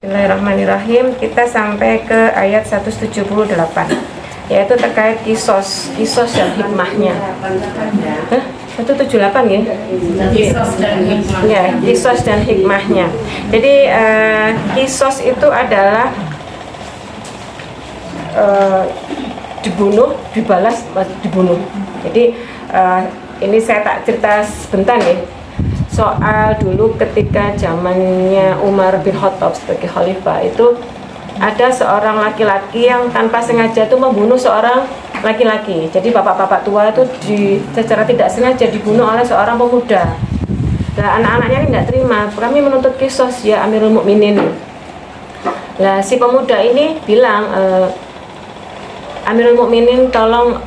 Bismillahirrahmanirrahim. Kita sampai ke ayat 178, yaitu terkait kisos dan hikmahnya. 178 ya? Ya, kisos dan hikmahnya. Jadi kisos itu adalah dibunuh, dibalas, dibunuh. Jadi ini saya tak cerita sebentar ya. Soal dulu ketika zamannya Umar bin Khattab sebagai khalifah, itu ada seorang laki-laki yang tanpa sengaja itu membunuh seorang laki-laki. Jadi bapak-bapak tua itu secara tidak sengaja dibunuh oleh seorang pemuda. Nah, anak-anaknya ini tidak terima, kami menuntut kisos ya Amirul Mukminin. Nah, si pemuda ini bilang, Amirul Mukminin, tolong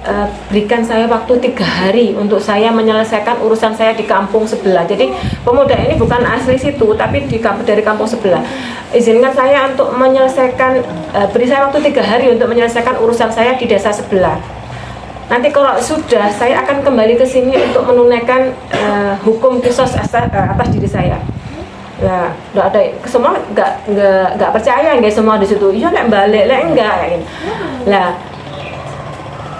berikan saya waktu 3 hari untuk saya menyelesaikan urusan saya di kampung sebelah. Jadi pemuda ini bukan asli situ, tapi dari kampung sebelah. Izinkan saya untuk menyelesaikan, beri saya waktu 3 hari untuk menyelesaikan urusan saya di desa sebelah. Nanti kalau sudah, saya akan kembali ke sini untuk menunaikan hukum kisos atas diri saya. Nah, nggak ada, semua nggak percaya, nggak semua di situ. Iya, lek balik, lek enggak, kayak gitu. Lah,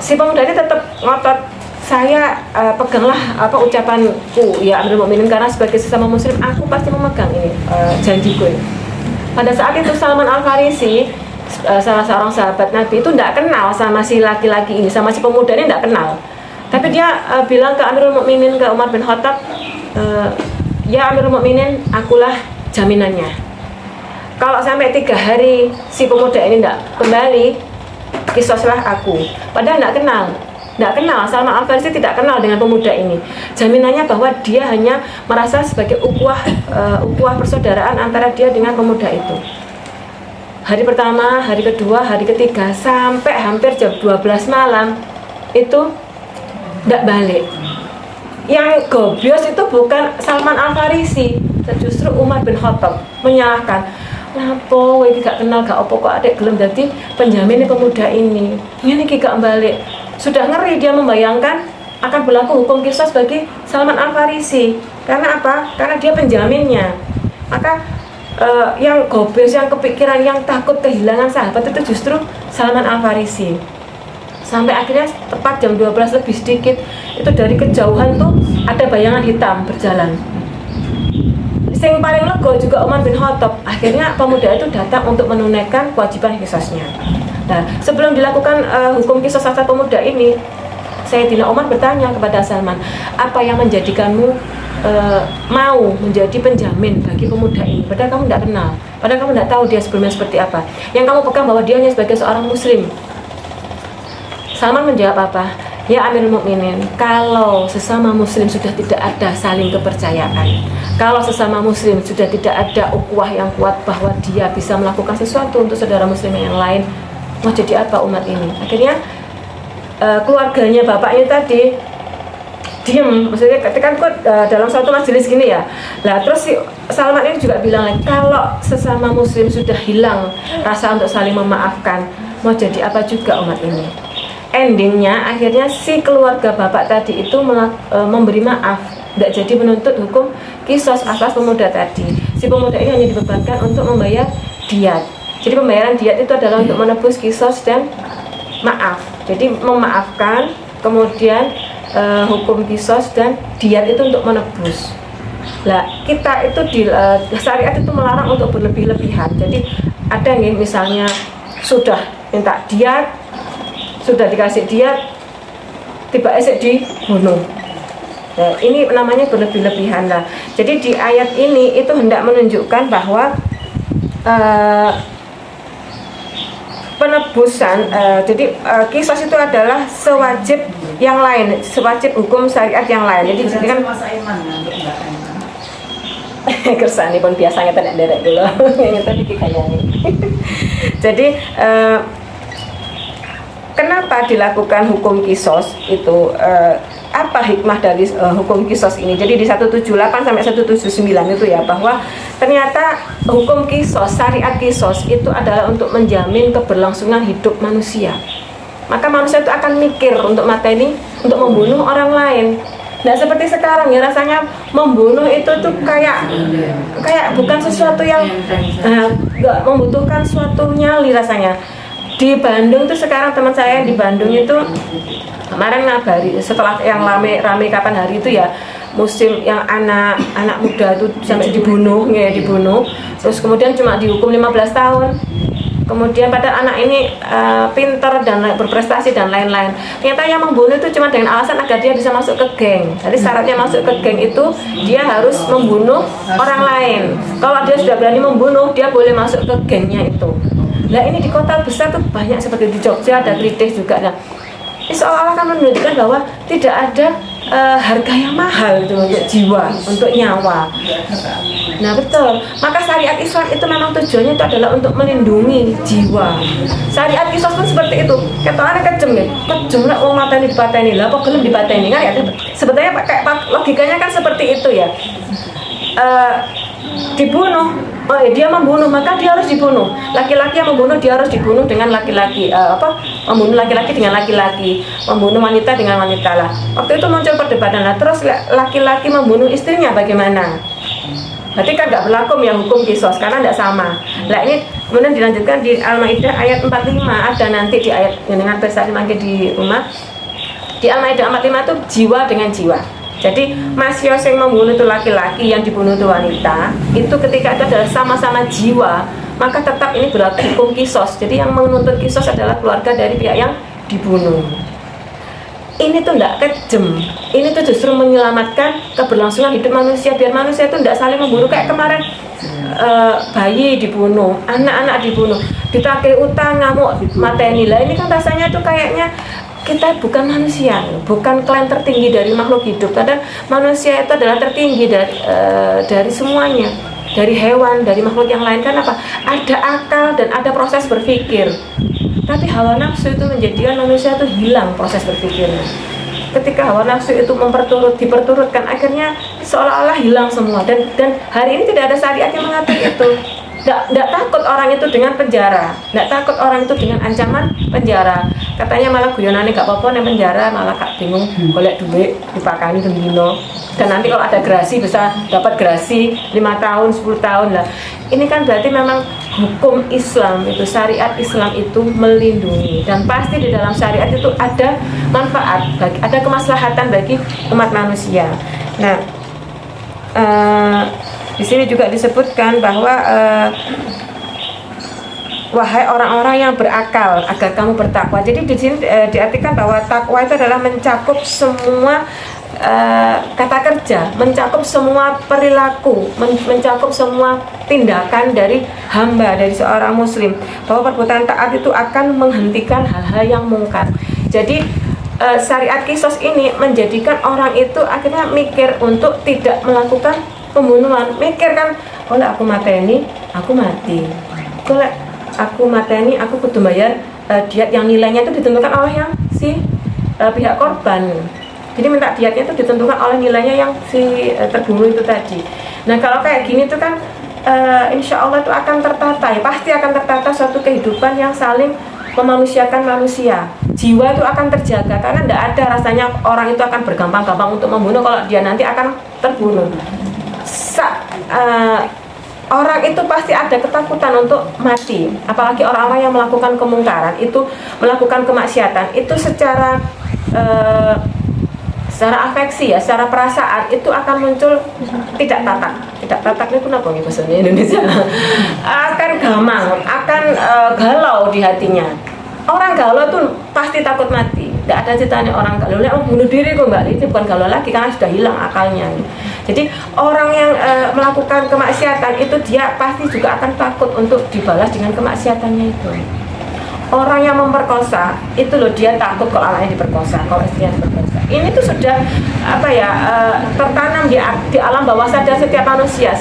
si pemuda ini tetap ngotot, saya peganglah ucapanku ya Amirul Mukminin, karena sebagai sesama muslim aku pasti memegang ini janjiku. Pada saat itu Salman Al-Farisi, salah seorang sahabat Nabi, itu tidak kenal sama si laki-laki ini, sama si pemuda ini tidak kenal. Tapi dia bilang ke Amirul Mukminin, ke Umar bin Khattab, ya Amirul Mukminin, akulah jaminannya. Kalau sampai 3 hari si pemuda ini tidak kembali, kisoslah aku. Padahal tidak kenal, Salman Al-Farisi tidak kenal dengan pemuda ini. Jaminannya bahwa dia hanya merasa sebagai ukhuwah persaudaraan antara dia dengan pemuda itu. Hari pertama, hari kedua, hari ketiga, sampai hampir jam 12 malam itu tidak balik. Yang gobios itu bukan Salman Al-Farisi, justru Umar bin Khattab menyalahkan. Lapo, iki gak kenal, gak opo kok adek gelem dadi penjamin pemuda ini. Ini gak balik. Sudah ngeri dia membayangkan akan berlaku hukum kisos bagi Salman Al-Farisi. Karena apa? Karena dia penjaminnya. Maka yang gobios, yang kepikiran, yang takut kehilangan sahabat itu justru Salman Al-Farisi. Sampai akhirnya tepat jam 12 lebih sedikit, itu dari kejauhan tuh ada bayangan hitam berjalan. Yang paling lega juga Umar bin Khattab. Akhirnya pemuda itu datang untuk menunaikan kewajiban kisosnya. Nah, sebelum dilakukan hukum kisos atas pemuda ini, Sayyidina Umar bertanya kepada Salman, apa yang menjadikanmu mau menjadi penjamin bagi pemuda ini? Padahal kamu tidak kenal, padahal kamu tidak tahu dia sebelumnya seperti apa. Yang kamu pegang bahwa dia hanya sebagai seorang muslim. Salman menjawab apa? Ya Amirul Mukminin, kalau sesama muslim sudah tidak ada saling kepercayaan, kalau sesama muslim sudah tidak ada ukhuwah yang kuat bahwa dia bisa melakukan sesuatu untuk saudara muslim yang lain, mau jadi apa umat ini? Akhirnya keluarganya bapaknya tadi diam, maksudnya ketika dalam suatu majelis gini ya. Lah terus si Salman ini juga bilang lagi, kalau sesama muslim sudah hilang rasa untuk saling memaafkan, mau jadi apa juga umat ini? Endingnya akhirnya si keluarga bapak tadi itu memberi maaf, tidak jadi menuntut hukum kisos atas pemuda tadi. Si pemuda ini hanya dibebankan untuk membayar diat. Jadi pembayaran diat itu adalah untuk menebus kisos dan maaf. Jadi memaafkan, kemudian hukum kisos dan diat itu untuk menebus. Lah kita itu di syariat itu melarang untuk berlebih-lebihan. Jadi ada nih misalnya sudah minta diat, sudah dikasih diat, tiba esek dibunuh. Nah, ini namanya berlebih-lebihan lah. Jadi di ayat ini itu hendak menunjukkan bahwa penebusan, jadi kisos itu adalah sewajib yang lain, sewajib hukum syariat yang lain. Jadi di sini kan kersane pun biasanya tidak derek dulu. Yang tadi kayaknya. Jadi kenapa dilakukan hukum kisos itu, apa hikmah dari hukum kisos ini? Jadi di 178 sampai 179 itu ya, bahwa ternyata hukum kisos, syariat kisos itu adalah untuk menjamin keberlangsungan hidup manusia. Maka manusia itu akan mikir untuk mateni, untuk membunuh orang lain. Nah seperti sekarang ya, rasanya membunuh itu tuh kayak bukan sesuatu yang nggak membutuhkan suatu nyali rasanya. Di Bandung tuh sekarang teman saya yang di Bandung itu kemarin ngabari setelah yang rame kapan hari itu ya, musim yang anak muda itu sampai dibunuh, terus kemudian cuma dihukum 15 tahun. Kemudian pada anak ini pinter dan berprestasi dan lain-lain. Ternyata yang membunuh itu cuma dengan alasan agar dia bisa masuk ke geng. Jadi syaratnya masuk ke geng itu dia harus membunuh orang lain. Kalau dia sudah berani membunuh, dia boleh masuk ke gengnya itu. Nah ini di kota besar tuh banyak, seperti di Jogja ada Kritis juga. Nah, seolah-olah kan menunjukkan bahwa tidak ada harga yang mahal itu untuk jiwa, untuk nyawa. Nah betul, maka syariat Islam itu memang tujuannya itu adalah untuk melindungi jiwa. Syariat Islam pun seperti itu. Ketuanya kejem nih, kejem lah uang mateni dipateni lah, apa gelem dipateni kan ya? Sebetulnya kayak logikanya kan seperti itu ya. Dibunuh, dia membunuh maka dia harus dibunuh. Laki-laki yang membunuh dia harus dibunuh dengan laki-laki. Membunuh laki-laki dengan laki-laki, membunuh wanita dengan wanita lah. Waktu itu muncul perdebatan lah. Terus laki-laki membunuh istrinya bagaimana? Berarti kan nggak berlaku ya hukum kisos karena nggak sama. Nah ini kemudian dilanjutkan di Al-Maidah ayat 45, ada nanti di ayat dengan versi mangke di rumah. Di Al-Maidah 45 itu jiwa dengan jiwa. Jadi Mas Yos yang membunuh itu laki-laki, yang dibunuh itu wanita. Itu ketika itu adalah sama-sama jiwa, maka tetap ini berlaku hukum kisos. Jadi yang menuntut kisos adalah keluarga dari pihak yang dibunuh. Ini tuh enggak kejem. Ini tuh justru menyelamatkan keberlangsungan hidup manusia, biar manusia itu enggak saling membunuh. Kayak kemarin bayi dibunuh, anak-anak dibunuh, ditagih utang, ngamuk, mateni. Lah ini kan rasanya tuh kayaknya kita bukan manusia, bukan klan tertinggi dari makhluk hidup. Kadang manusia itu adalah tertinggi dari semuanya, dari hewan, dari makhluk yang lain. Kan apa? Ada akal dan ada proses berpikir. Tapi hawa nafsu itu menjadikan manusia itu hilang proses berpikirnya. Ketika hawa nafsu itu diperturutkan, akhirnya seolah-olah hilang semua. Dan hari ini tidak ada syariat yang mengatur itu. Nggak takut orang itu dengan penjara, nggak takut orang itu dengan ancaman penjara. Katanya malah guyonane gak apa-apa nih penjara, malah kak bingung golek duit dipakani dino. Dan nanti kalau ada gerasi bisa dapat gerasi 5 tahun, 10 tahun lah. Ini kan berarti memang hukum Islam itu, syariat Islam itu melindungi, dan pasti di dalam syariat itu ada manfaat, ada kemaslahatan bagi umat manusia. Nah, di sini juga disebutkan bahwa wahai orang-orang yang berakal, agar kamu bertakwa. Jadi di sini diartikan bahwa takwa itu adalah mencakup semua kata kerja, mencakup semua perilaku, mencakup semua tindakan dari hamba, dari seorang muslim. Bahwa perbuatan taat itu akan menghentikan hal-hal yang mungkar. Jadi syariat kisos ini menjadikan orang itu akhirnya mikir untuk tidak melakukan pembunuhan. Mikir kan, kalau aku mateni, aku mati. Kalau aku mateni, aku kudu bayar diat yang nilainya itu ditentukan oleh yang pihak korban. Jadi minta diatnya itu ditentukan oleh nilainya yang terbunuh itu tadi. Nah kalau kayak gini tuh kan insya Allah itu akan tertata ya, pasti akan tertata suatu kehidupan yang saling memanusiakan manusia. Jiwa itu akan terjaga, karena tidak ada rasanya orang itu akan bergampang-gampang untuk membunuh kalau dia nanti akan terbunuh. Orang itu pasti ada ketakutan untuk mati, apalagi orang-orang yang melakukan kemungkaran itu, melakukan kemaksiatan itu secara afeksi ya, secara perasaan itu akan muncul tidak tatak itu apa nih bahasanya Indonesia, akan gamang, akan galau di hatinya. Orang galau tuh pasti takut mati. Tidak ada ceritanya orang galau, bunuh diri kok mbak, itu bukan galau lagi karena sudah hilang akalnya. Jadi orang yang melakukan kemaksiatan itu dia pasti juga akan takut untuk dibalas dengan kemaksiatannya itu. Orang yang memperkosa itu loh, dia takut kalau anaknya diperkosa, kalau istrinya diperkosa. Ini tuh sudah tertanam di alam bawah sadar setiap manusia.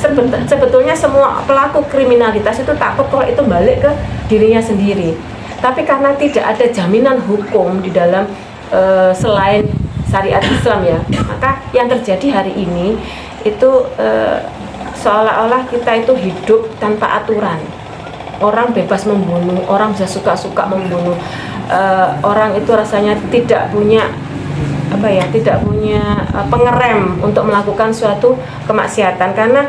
Sebetulnya semua pelaku kriminalitas itu takut kalau itu balik ke dirinya sendiri. Tapi karena tidak ada jaminan hukum di dalam selain syariat Islam ya, maka yang terjadi hari ini itu seolah-olah kita itu hidup tanpa aturan. Orang bebas membunuh, orang bisa suka-suka membunuh, orang itu rasanya tidak punya apa ya, tidak punya pengerem untuk melakukan suatu kemaksiatan, karena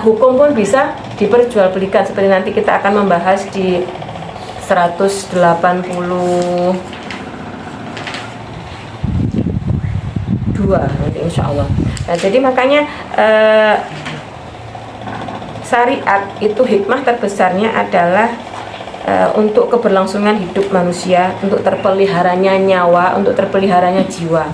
hukum pun bisa diperjualbelikan seperti nanti kita akan membahas di 182 nanti insya Allah. Nah, jadi makanya syariat itu hikmah terbesarnya adalah untuk keberlangsungan hidup manusia, untuk terpeliharanya nyawa, untuk terpeliharanya jiwa.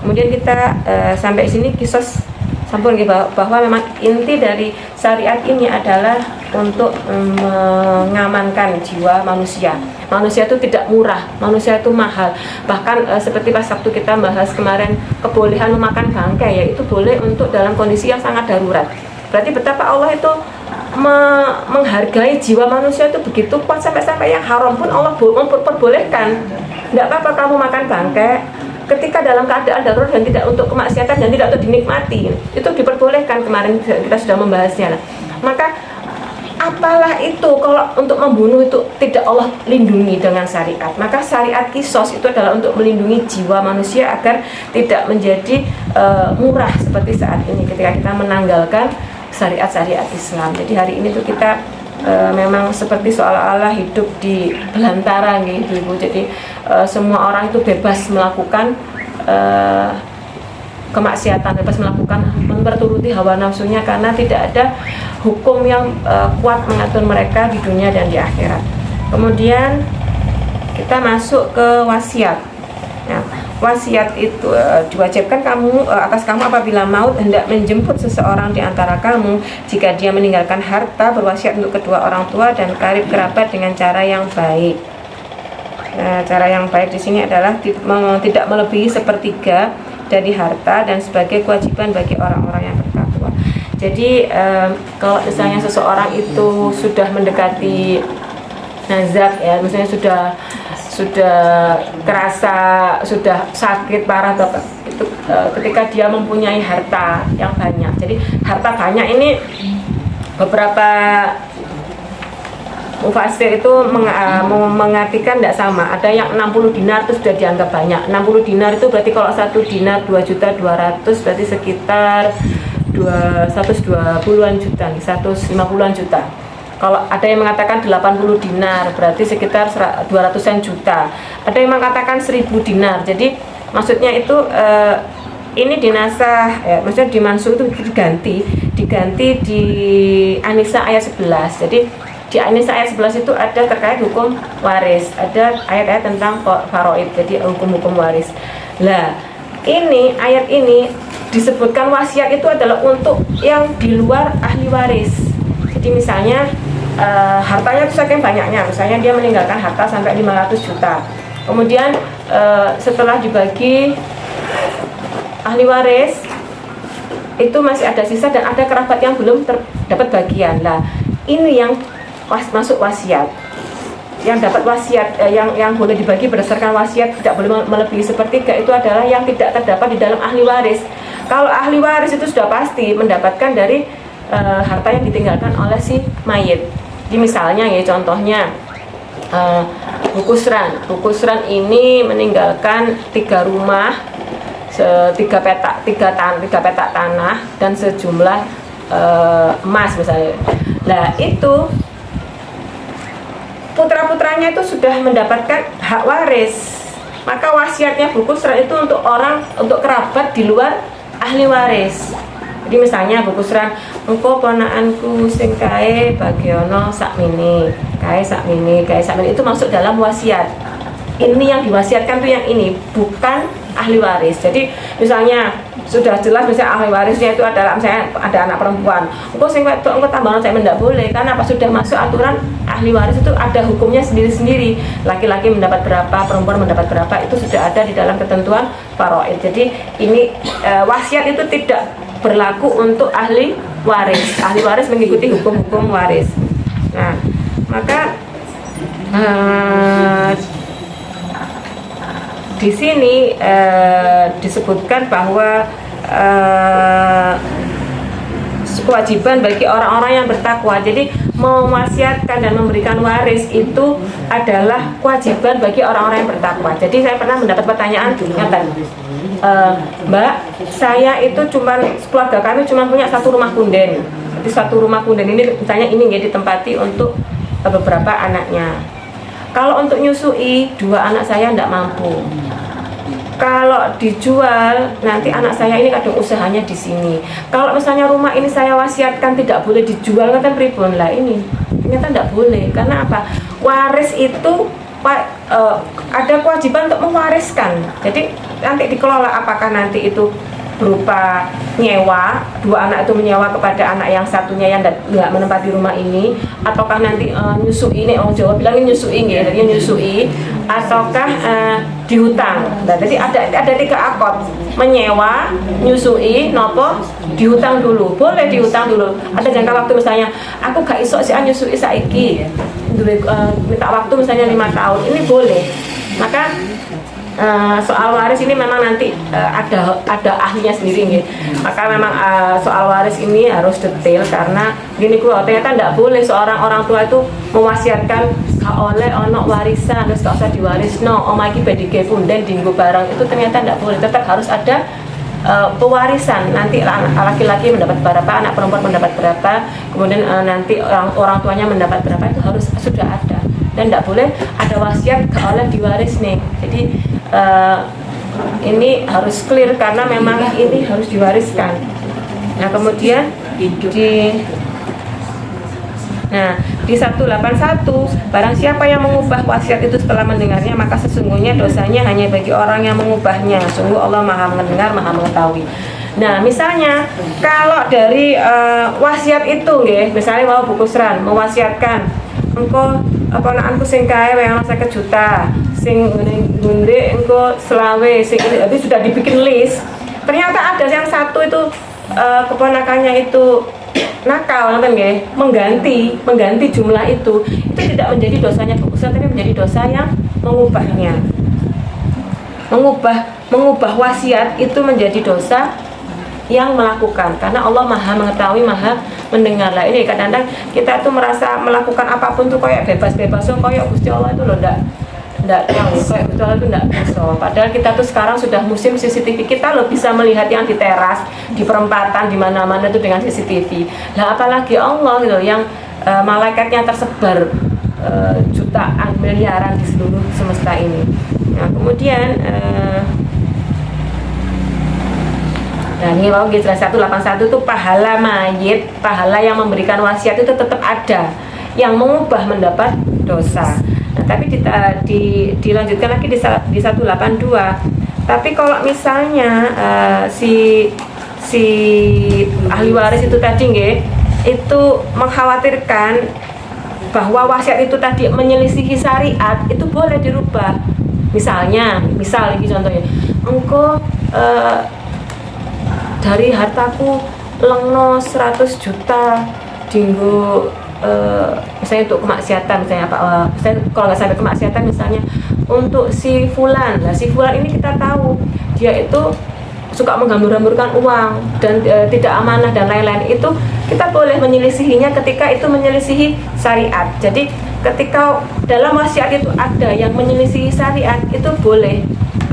Kemudian kita sampai sini kisos sampun bahwa memang inti dari syariat ini adalah untuk mengamankan jiwa manusia. Manusia itu tidak murah, manusia itu mahal. Bahkan seperti pas waktu kita bahas kemarin kebolehan memakan bangkai, ya itu boleh untuk dalam kondisi yang sangat darurat. Berarti betapa Allah itu menghargai jiwa manusia itu begitu kuat, sampai yang haram pun Allah memperbolehkan. Tidak apa-apa kamu makan bangkai ketika dalam keadaan darurat dan tidak untuk kemaksiatan dan tidak untuk dinikmati, itu diperbolehkan. Kemarin kita sudah membahasnya. Maka apalah itu kalau untuk membunuh itu tidak Allah lindungi dengan syariat. Maka syariat kisos itu adalah untuk melindungi jiwa manusia agar tidak menjadi murah seperti saat ini ketika kita menanggalkan syariat-syariat Islam. Jadi hari ini tuh kita memang seperti seolah-olah hidup di belantara gitu Ibu. Jadi semua orang itu bebas melakukan kemaksiatan, bebas melakukan memperturuti hawa nafsunya, karena tidak ada hukum yang kuat mengatur mereka di dunia dan di akhirat. Kemudian kita masuk ke wasiat. Nah, wasiat itu diwajibkan atas kamu apabila maut hendak menjemput seseorang di antara kamu, jika dia meninggalkan harta, berwasiat untuk kedua orang tua dan karib kerabat dengan cara yang baik. Nah, cara yang baik di sini adalah tidak melebihi sepertiga dari harta dan sebagai kewajiban bagi orang-orang yang bertakwa. Jadi kalau misalnya seseorang itu sudah mendekati nazak, ya misalnya sudah kerasa sudah sakit parah atau itu ketika dia mempunyai harta yang banyak. Jadi harta banyak ini beberapa mufasir itu mengartikan tidak sama. Ada yang 60 dinar itu sudah dianggap banyak. 60 dinar itu berarti kalau 1 dinar 2.200.000 berarti sekitar 120-an juta, 150-an juta. Kalau ada yang mengatakan 80 dinar berarti sekitar 200-an juta. Ada yang mengatakan 1000 dinar. Jadi maksudnya itu ini dinasah, ya, maksudnya dimansuh itu diganti di An-Nisa ayat 11. Jadi di An-Nisa ayat 11 itu ada terkait hukum waris, ada ayat-ayat tentang faraid, jadi hukum-hukum waris. Lah, ini ayat ini disebutkan wasiat itu adalah untuk yang di luar ahli waris. Jadi misalnya hartanya itu saking banyaknya, misalnya dia meninggalkan harta sampai 500 juta. Kemudian setelah dibagi ahli waris itu masih ada sisa dan ada kerabat yang belum dapat bagian. Nah, ini yang masuk wasiat. Yang dapat wasiat yang boleh dibagi berdasarkan wasiat tidak boleh melebihi sepertiga itu adalah yang tidak terdapat di dalam ahli waris. Kalau ahli waris itu sudah pasti mendapatkan dari harta yang ditinggalkan oleh si mayit. Jadi misalnya ya contohnya Bu Kusran ini meninggalkan 3 rumah, 3 petak tanah dan sejumlah emas misalnya. Nah itu putra-putranya itu sudah mendapatkan hak waris. Maka wasiatnya Bu Kusran itu untuk kerabat di luar ahli waris. Jadi misalnya Bu Kusran, engko ponakanku sing kae bagiono sakmene, kae sakmene itu masuk dalam wasiat. Ini yang diwasiatkan tuh yang ini, bukan ahli waris. Jadi misalnya sudah jelas misalnya ahli warisnya itu adalah misalnya ada anak perempuan. Engko sing wedok engko tambahan saya tidak boleh, karena apa sudah masuk aturan ahli waris itu ada hukumnya sendiri-sendiri. Laki-laki mendapat berapa, perempuan mendapat berapa, itu sudah ada di dalam ketentuan faraid. Jadi ini wasiat itu tidak berlaku untuk ahli waris. Ahli waris mengikuti hukum-hukum waris. Nah, maka di sini kewajiban bagi orang-orang yang bertakwa. Jadi mewasiatkan dan memberikan waris itu adalah kewajiban bagi orang-orang yang bertakwa. Jadi saya pernah mendapat pertanyaan, Mbak, saya itu keluarga kami cuma punya satu rumah kunden. Jadi satu rumah kunden ini misalnya ini nggak ditempati untuk beberapa anaknya. Kalau untuk nyusui, 2 anak saya tidak mampu. Kalau dijual, nanti anak saya ini kadang usahanya di sini. Kalau misalnya rumah ini saya wasiatkan tidak boleh dijual, kan pripun lah ini? Ternyata tidak boleh. Karena apa? Waris itu ada kewajiban untuk mewariskan. Jadi nanti dikelola apakah nanti itu berupa nyewa, 2 anak itu menyewa kepada anak yang satunya yang nggak menempati rumah ini, ataukah nanti nyusui, ini orang Jawa bilang nyusui, jadi nyusui, ataukah dihutang. Nah, jadi ada 3 akad, menyewa, nyusui, nopo, dihutang dulu. Boleh dihutang dulu. Ada jangka waktu misalnya, aku gak iso sih nyusui saiki, minta waktu misalnya 5 tahun, ini boleh. Maka soal waris ini memang nanti ada ahlinya sendiri nih. Maka memang soal waris ini harus detail karena gini ternyata tidak boleh seorang orang tua itu mewasiatkan gak oleh ono warisan terus gak usah diwaris omah iki bedike punden dinggo barang, itu ternyata tidak boleh. Tetap harus ada pewarisan. Nanti laki-laki mendapat berapa, anak perempuan mendapat berapa, kemudian nanti orang tuanya mendapat berapa, itu harus sudah ada. Dan tidak boleh ada wasiat gak oleh diwaris nih. Jadi ini harus clear karena memang ini harus diwariskan. Nah kemudian di 181, barang siapa yang mengubah wasiat itu setelah mendengarnya, maka sesungguhnya dosanya hanya bagi orang yang mengubahnya. Sungguh Allah Maha mendengar, Maha mengetahui. Nah misalnya kalau dari wasiat itu misalnya mau Bu Kusran mewasiatkan engko ponakanku sing kae wayang 50 juta, sing ngunde engko selawe, sing ini sudah dibikin list. Ternyata ada yang satu itu keponakannya itu nakal, mengganti jumlah itu tidak menjadi dosanya fokusnya, tapi menjadi dosa yang mengubahnya. Mengubah wasiat itu menjadi dosa yang melakukan, karena Allah Maha mengetahui, Maha mendengar. Lah ini kadang-kadang kita tuh merasa melakukan apapun tuh kayak bebas-bebas, so kayak Gusti Allah itu loh enggak yang kayak Gusti Allah itu enggak bisa. Padahal kita tuh sekarang sudah musim CCTV, kita loh bisa melihat yang di teras, di perempatan, di mana-mana tuh dengan CCTV. Nah apalagi Allah gitu yang malaikatnya tersebar jutaan miliaran di seluruh semesta ini. Nah kemudian nah ini mau jelas 181 itu pahala mayit, pahala yang memberikan wasiat itu tetap ada, yang mengubah mendapat dosa. Nah tapi dilanjutkan lagi di 182. Tapi kalau misalnya si ahli waris itu tadi itu mengkhawatirkan bahwa wasiat itu tadi menyelisihi syariat, itu boleh dirubah. Misal ini contohnya, engkau dari hartaku lengno 100 juta dinggo misalnya untuk kemaksiatan, misalnya misalnya kalau nggak sampai kemaksiatan, misalnya untuk si fulan. Nah si fulan ini kita tahu dia itu suka menghambur-hamburkan uang dan tidak amanah dan lain-lain, itu kita boleh menyelisihinya ketika itu menyelisihi syariat. Jadi ketika dalam wasiat itu ada yang menyelisihi syariat, itu boleh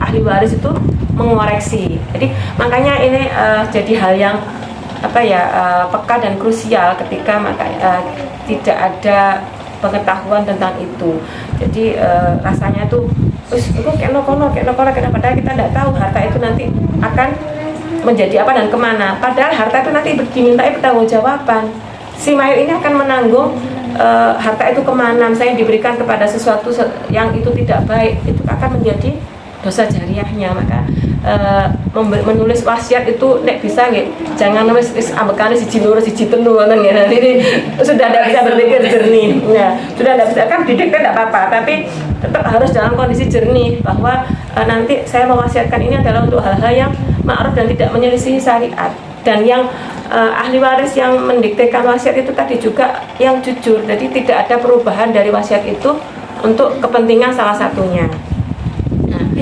ahli waris itu mengoreksi. Jadi makanya ini jadi hal yang peka dan krusial ketika tidak ada pengetahuan tentang itu. Jadi rasanya tuh kok padahal kita tidak tahu harta itu nanti akan menjadi apa dan kemana. Padahal harta itu nanti dimintai pertanggungjawaban. Si mayit ini akan menanggung harta itu kemana. Misalnya diberikan kepada sesuatu yang itu tidak baik, itu akan menjadi dosa jariahnya. Maka menulis wasiat itu nek bisa jangan nulis ambekane siji loro siji telu ngoten ya. Jadi sudah tidak bisa berpikir jernih. Ya, sudah tidak bisa, kan didikte tidak apa-apa, tapi tetap harus dalam kondisi jernih bahwa nanti saya mewasiatkan ini adalah untuk hal-hal yang ma'ruf dan tidak menyelisihi syariat. Dan yang ahli waris yang mendiktekan wasiat itu tadi juga yang jujur. Jadi tidak ada perubahan dari wasiat itu untuk kepentingan salah satunya.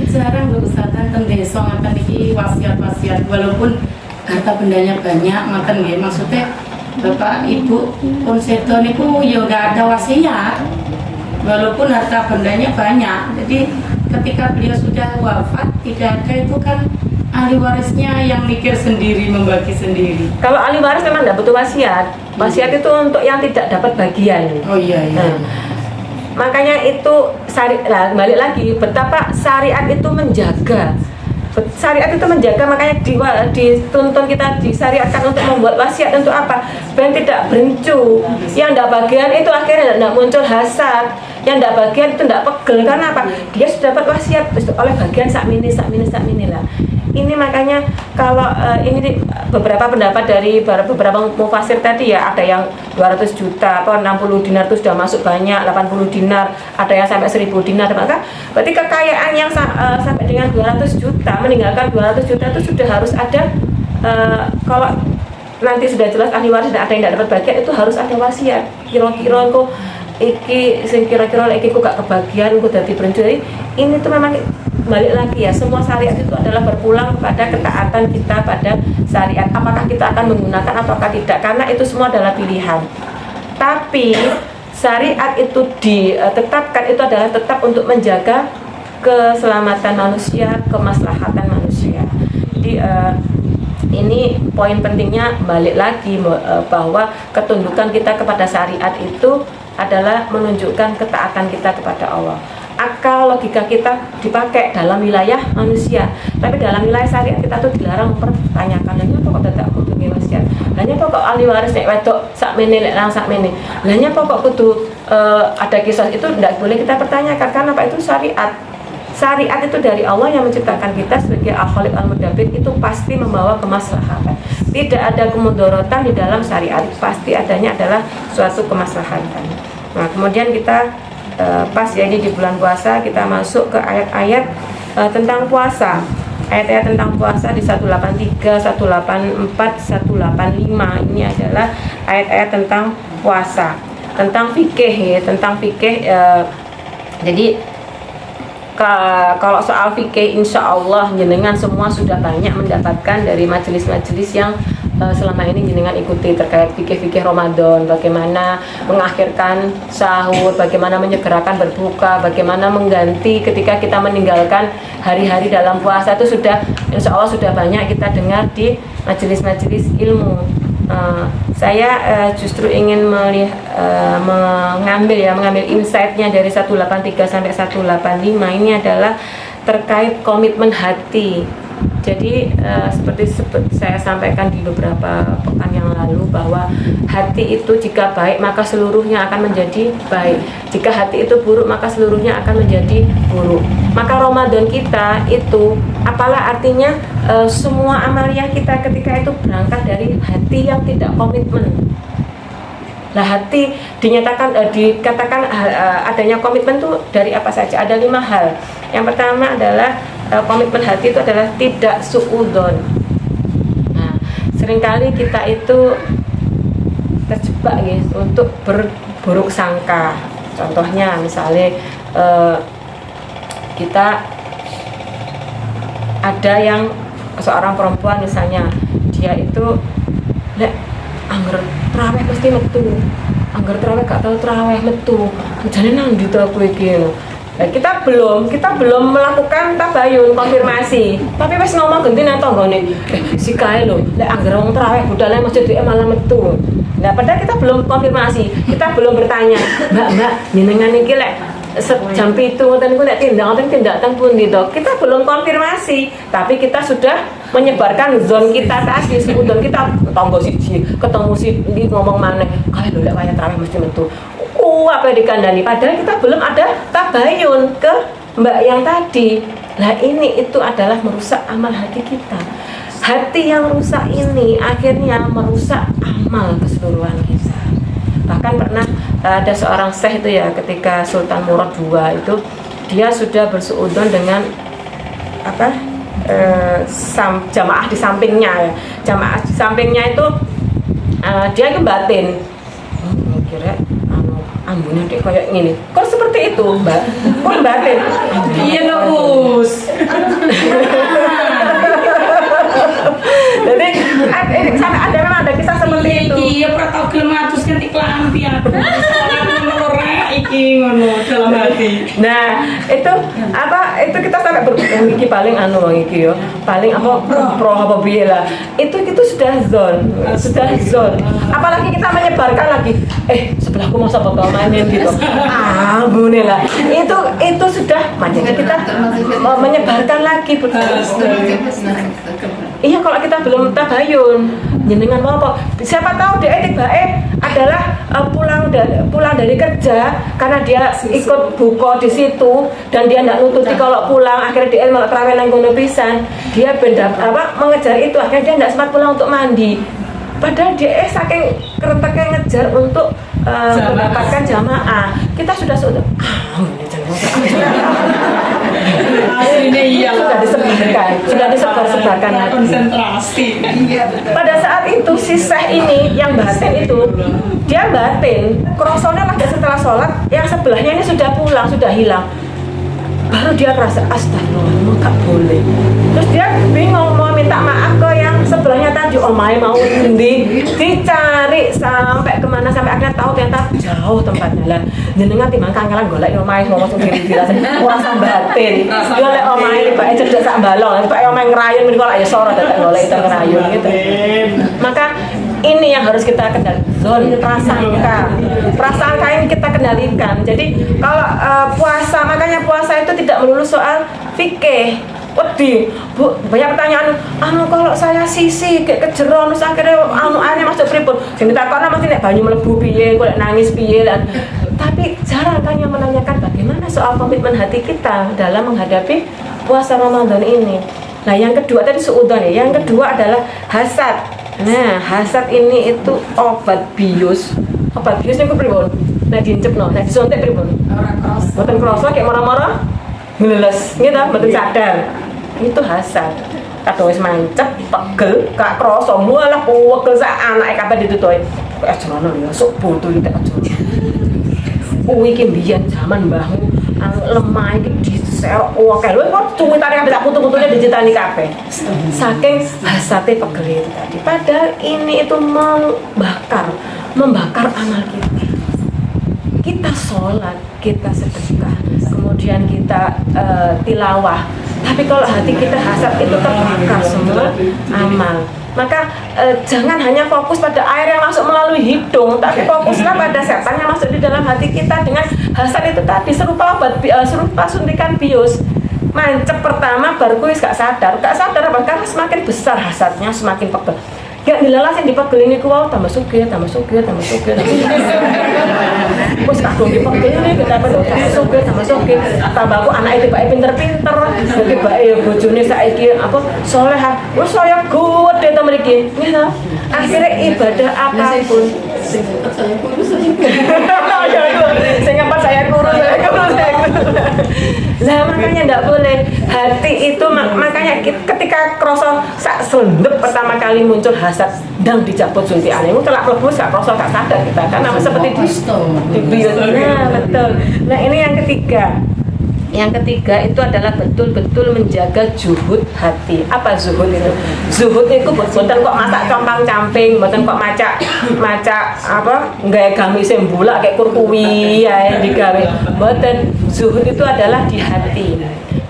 Jarang loh Ustaz tentang desa ngaten iki wasiat-wasiat, walaupun harta bendanya banyak ngaten nggih, maksudnya Bapak Ibu pun sedo niku ya nggak ada wasiat, walaupun harta bendanya banyak. Jadi ketika beliau sudah wafat, tidak ada itu kan ahli warisnya yang mikir sendiri, membagi sendiri. Kalau ahli waris memang tidak butuh wasiat. Wasiat itu untuk yang tidak dapat bagian. Oh iya iya. Nah, makanya itu nah, balik lagi betapa syariat itu menjaga. Syariat itu menjaga, makanya dituntun kita disyariatkan untuk membuat wasiat untuk apa? Ben tidak berencu. Yang tidak bagian itu akhirnya tidak muncul hasad. Yang tidak bagian itu tidak pegel karena apa? Dia sudah dapat wasiat oleh bagian sak mini lah. Ini makanya kalau ini beberapa pendapat dari beberapa mufasir tadi ya, ada yang 200 juta, apa 60 dinar itu sudah masuk banyak, 80 dinar, ada yang sampai 1000 dinar. Maka berarti kekayaan yang sampai dengan 200 juta, meninggalkan 200 juta itu sudah harus ada kalau nanti sudah jelas ahli waris dan ada yang tidak dapat bagian, itu harus ada wasiat. Kira-kira kok iki sing kira-kira iki kok gak kebagian kok dadi berencu. Ini tuh memang balik lagi ya, semua syariat itu adalah berpulang pada ketaatan kita pada syariat. Apakah kita akan menggunakan apakah tidak, karena itu semua adalah pilihan. Tapi syariat itu ditetapkan itu adalah tetap untuk menjaga keselamatan manusia, kemaslahatan manusia. Jadi ini poin pentingnya, balik lagi bahwa ketundukan kita kepada syariat itu adalah menunjukkan ketaatan kita kepada Allah. Akal logika kita dipakai dalam wilayah manusia, tapi dalam wilayah syariat kita tuh dilarang mempertanyakan. Hanya pokok tidak kudu wasiat, hanya pokok ahli waris nek wedok sak mene nek lang sak mene, hanya pokok kudu ada kisah, itu tidak boleh kita pertanyakan. Karena apa? Itu syariat. Syariat itu dari Allah yang menciptakan kita sebagai al-khaliq al-mudabbir, itu pasti membawa kemaslahatan. Tidak ada kemudorotan di dalam syariat, pasti adanya adalah suatu kemaslahatan. Nah, kemudian kita pas jadi di bulan puasa, kita masuk ke ayat-ayat tentang puasa. Ayat-ayat tentang puasa di 183, 184, 185 ini adalah ayat-ayat tentang puasa, tentang fikih ya, tentang fikih. Jadi kalau soal fikih, insya Allah jenengan semua sudah banyak mendapatkan dari majelis-majelis yang selama ini jenengan ikuti terkait fikih-fikih Ramadan, bagaimana mengakhirkan sahur, bagaimana menyegerakan berbuka, bagaimana mengganti ketika kita meninggalkan hari-hari dalam puasa, itu sudah insya Allah sudah banyak kita dengar di majelis-majelis ilmu. Saya justru ingin mengambil insight-nya dari 183 sampai 185 ini adalah terkait komitmen hati. Jadi seperti saya sampaikan di beberapa pekan yang lalu, bahwa hati itu jika baik maka seluruhnya akan menjadi baik, jika hati itu buruk maka seluruhnya akan menjadi buruk. Maka Ramadan kita itu apalah artinya, semua amalia kita ketika itu berangkat dari hati yang tidak komitmen. Nah, hati dinyatakan dikatakan adanya komitmen itu dari apa saja? Ada 5 hal. Yang pertama adalah komitmen hati itu adalah tidak suudzon. Nah, seringkali kita itu terjebak ya untuk berburuk sangka. Contohnya misalnya kita ada yang seorang perempuan misalnya, dia itu angger traweh mesti metu, angger traweh gak tau traweh metu, jane nang ndi to kowe iki. Nah, kita belum melakukan tabayun, konfirmasi, tapi wis ngomong genti nang tanggane, si kae lho, lek angger wong traweh budale masjid dhek malah metu. Nah, padahal kita belum konfirmasi, kita belum bertanya, Mbak, jenengan iki lek jam 7 ngoten niku nek tindak teng pundi to? Kita belum konfirmasi, tapi kita sudah menyebarkan zon kita tadi, seudon kita tanggo siji, ketemu si ini ngomong maneh, kae lho lek wayah traweh mesti metu. Apa dikandani, padahal kita belum ada tabayun ke Mbak yang tadi. Nah, ini itu adalah merusak amal hati kita. Hati yang rusak ini akhirnya merusak amal keseluruhan kita. Bahkan pernah ada seorang syekh itu ya, ketika Sultan Murad II itu dia sudah bersuudon dengan apa jamaah di sampingnya ya. Jamaah di sampingnya itu dia ke batin, kira ambune dek kayak gini. Kok seperti itu, Mbak? Kok batin? Iya lurus. Jadi memang ada kisah seperti itu. Iya, Nah, itu apa? Itu kita sampai iki paling anu wong iki yo. Paling apa pro apa piye lah. Itu sudah zone. Apalagi kita menyebarkan lagi. Sebelahku mau sapa mainin gitu. Bune lah. Itu sudah makanya kita menyebarkan lagi Iya, kalau kita belum tabayun jenengan mau apa? Siapa tahu dia tiba-tiba adalah pulang dari kerja karena dia ikut buka di situ dan dia tidak nututi kalau pulang, akhirnya dia malah terawih nang kono pisan. Dia mengejar itu, akhirnya dia tidak sempat pulang untuk mandi. Padahal dia saking kereteknya ngejar untuk mendapatkan jamaah. Kita sudah sudah disebar-sebarkan konsentrasi. Pada saat itu si Syekh ini yang batin itu dia batin krosone lagi setelah sholat, yang sebelahnya ini sudah pulang, sudah hilang, baru dia kerasa astagfirullah, gak boleh. Terus dia bingung mau minta maaf ke yang sebelahnya tadi, omahe mau ngendi, dicari sampai kemana, sampai akhirnya tahu ternyata jauh tempatnya lah. Jenengan timbang kangelan golek omahe ngomong sendiri dirasa ora sambatin. Golek omahe bae cedhek sak balong, bae omahe ngrayun menika lak ya sora dadak golek itu ngrayun gitu. Maka ini yang harus kita kendalikan, zon prasangka ini kita kendalikan. Jadi kalau puasa, makanya puasa itu tidak melulu soal fikih. Wedi, Bu, banyak pertanyaan. Kalau saya sisi kayak kejeron, terus akhirnya airnya masuk pripun? Sing ditakokno mesti nek banyu mlebu piye, kok nangis piye lan. Tapi jarang kan yang menanyakan bagaimana soal komitmen hati kita dalam menghadapi puasa Ramadan ini. Nah, yang kedua tadi suudzon ya. Yang kedua adalah hasad. Nah, hasad ini itu obat bius. Obat bius niku pripun? Nah, diincepno, nah disuntik pripun? Ora kroso. Mboten kroso kayak marah-marah. Ngleles, gitu, mboten sadar. Itu hasad. Kadang wis mancep, pegel, gak kroso, mualah kuwegel sak anake kabeh ditutuhi. Kok ajaran ya sok bodoh iki tak aja. Kuwi iki mbiyen zaman mbahmu lemah iki diserok akeh. Lho kok cuwitane kabeh tak putu-putune dicitani kabeh. Saking hasate pegel itu tadi. Padahal ini itu membakar amal kita. Kita sholat, kita sedekah, kemudian kita tilawah. Tapi kalau hati kita hasad, itu terbakar semua amal. Maka jangan hanya fokus pada air yang masuk melalui hidung, tapi fokuslah pada setan yang masuk di dalam hati kita dengan hasad itu tadi, serupa suntikan bius. Mancep pertama baru kuis gak sadar apa? Karena semakin besar hasadnya semakin pegel. Ya dilalas yang dipegel ini kuau tambah sugih. Wes kadung dipegel ini kita tambah sugih. Tambah aku anak itu bae pinter-pinter. Jadi bae bojone saiki salehah. Wes saya gede to mriki. Nggih. Akhirnya ibadah apapun sing apa saya kurus. Lah makanya ndak boleh. Hati itu makanya ketika kroso sak selendep pertama kali muncul hasad dan dicabut suntikan itu telak mlebu sak kroso gak sadar kita kan seperti di bius. Nah, betul. Nah, ini yang ketiga. Yang ketiga itu adalah betul-betul menjaga zuhud hati. Apa zuhud itu? Zuhud itu bukan kok masak compang-camping, bukan kok macak nggawe gamise mbulak kayak kurkuwi ya digawe. Bukan, zuhud itu adalah di hati.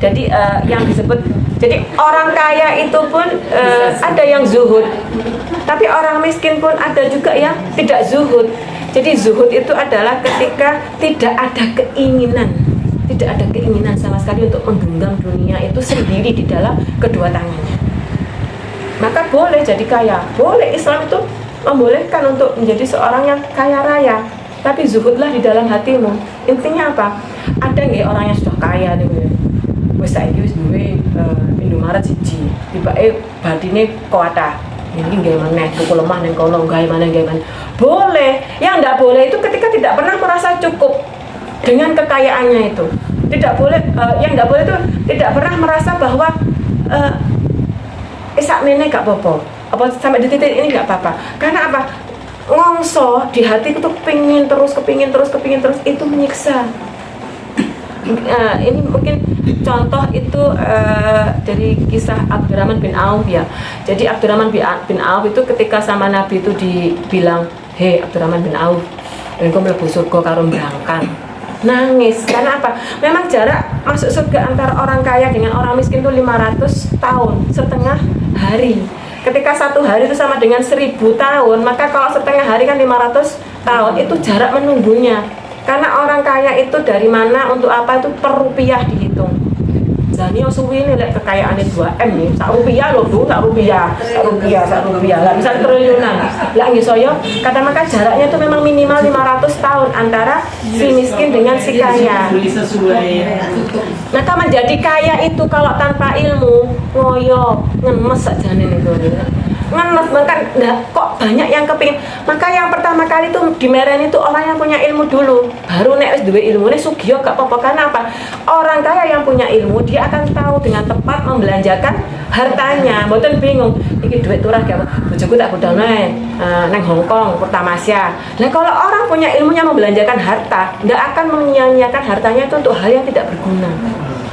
Jadi yang disebut, jadi orang kaya itu pun ada yang zuhud, tapi orang miskin pun ada juga yang tidak zuhud. Jadi zuhud itu adalah ketika tidak ada keinginan sama sekali untuk menggenggam dunia itu sendiri di dalam kedua tangannya. Maka boleh jadi kaya, boleh, Islam itu membolehkan untuk menjadi seorang yang kaya raya, tapi zuhudlah di dalam hatimu. Intinya apa? Ada nggak orang yang sudah kaya nih? Wes saiki wis duwe Indomaret siji, tibake badine kuwata. Ini nggih meneh tuku lemah ning kono gawe maneh. Boleh. Yang ndak boleh itu ketika tidak pernah merasa cukup dengan kekayaannya itu. Tidak boleh, yang ndak boleh itu tidak pernah merasa bahwa sak meneh gak apa-apa. Apa sampai di titik ini gak apa-apa. Karena apa? Ngongso di hati itu kepingin terus itu menyiksa. Ini mungkin contoh itu dari kisah Abdurrahman bin Auf ya. Jadi Abdurrahman bin Auf itu ketika sama Nabi itu dibilang, "Hei Abdurrahman bin Auf, engko mlebu surga karo mbrangkan." nangis. Karena apa? Memang jarak masuk surga antara orang kaya dengan orang miskin itu 500 tahun, setengah hari. Ketika satu hari itu sama dengan 1000 tahun, maka kalau setengah hari kan 500 tahun, itu jarak menunggunya. Karena orang kaya itu dari mana, untuk apa, itu per rupiah dihitung. Jadi suwi ini lek kekayaannya 2M nih, sak rupiah loh Bu, sak rupiah, lah bisa triliunan. Lah nggih saya, kata maka jaraknya itu memang minimal 500 tahun antara si miskin dengan si kaya. Maka menjadi kaya itu kalau tanpa ilmu, ngoyo, ngemes sakjane niku. Ngenes bahkan kok banyak yang kepingin. Maka yang pertama kali tuh dimeren itu orang yang punya ilmu dulu, baru nek wis duwe ilmune sugih gak apa-apa. Karena apa? Orang kaya yang punya ilmu dia akan tahu dengan tepat membelanjakan hartanya. Mboten bingung iki duit turah gak apa, bojoku tak budalne neng Hongkong Pertamasya. Nah kalau orang punya ilmunya membelanjakan harta, ndak akan menyia-nyiakan hartanya itu untuk hal yang tidak berguna.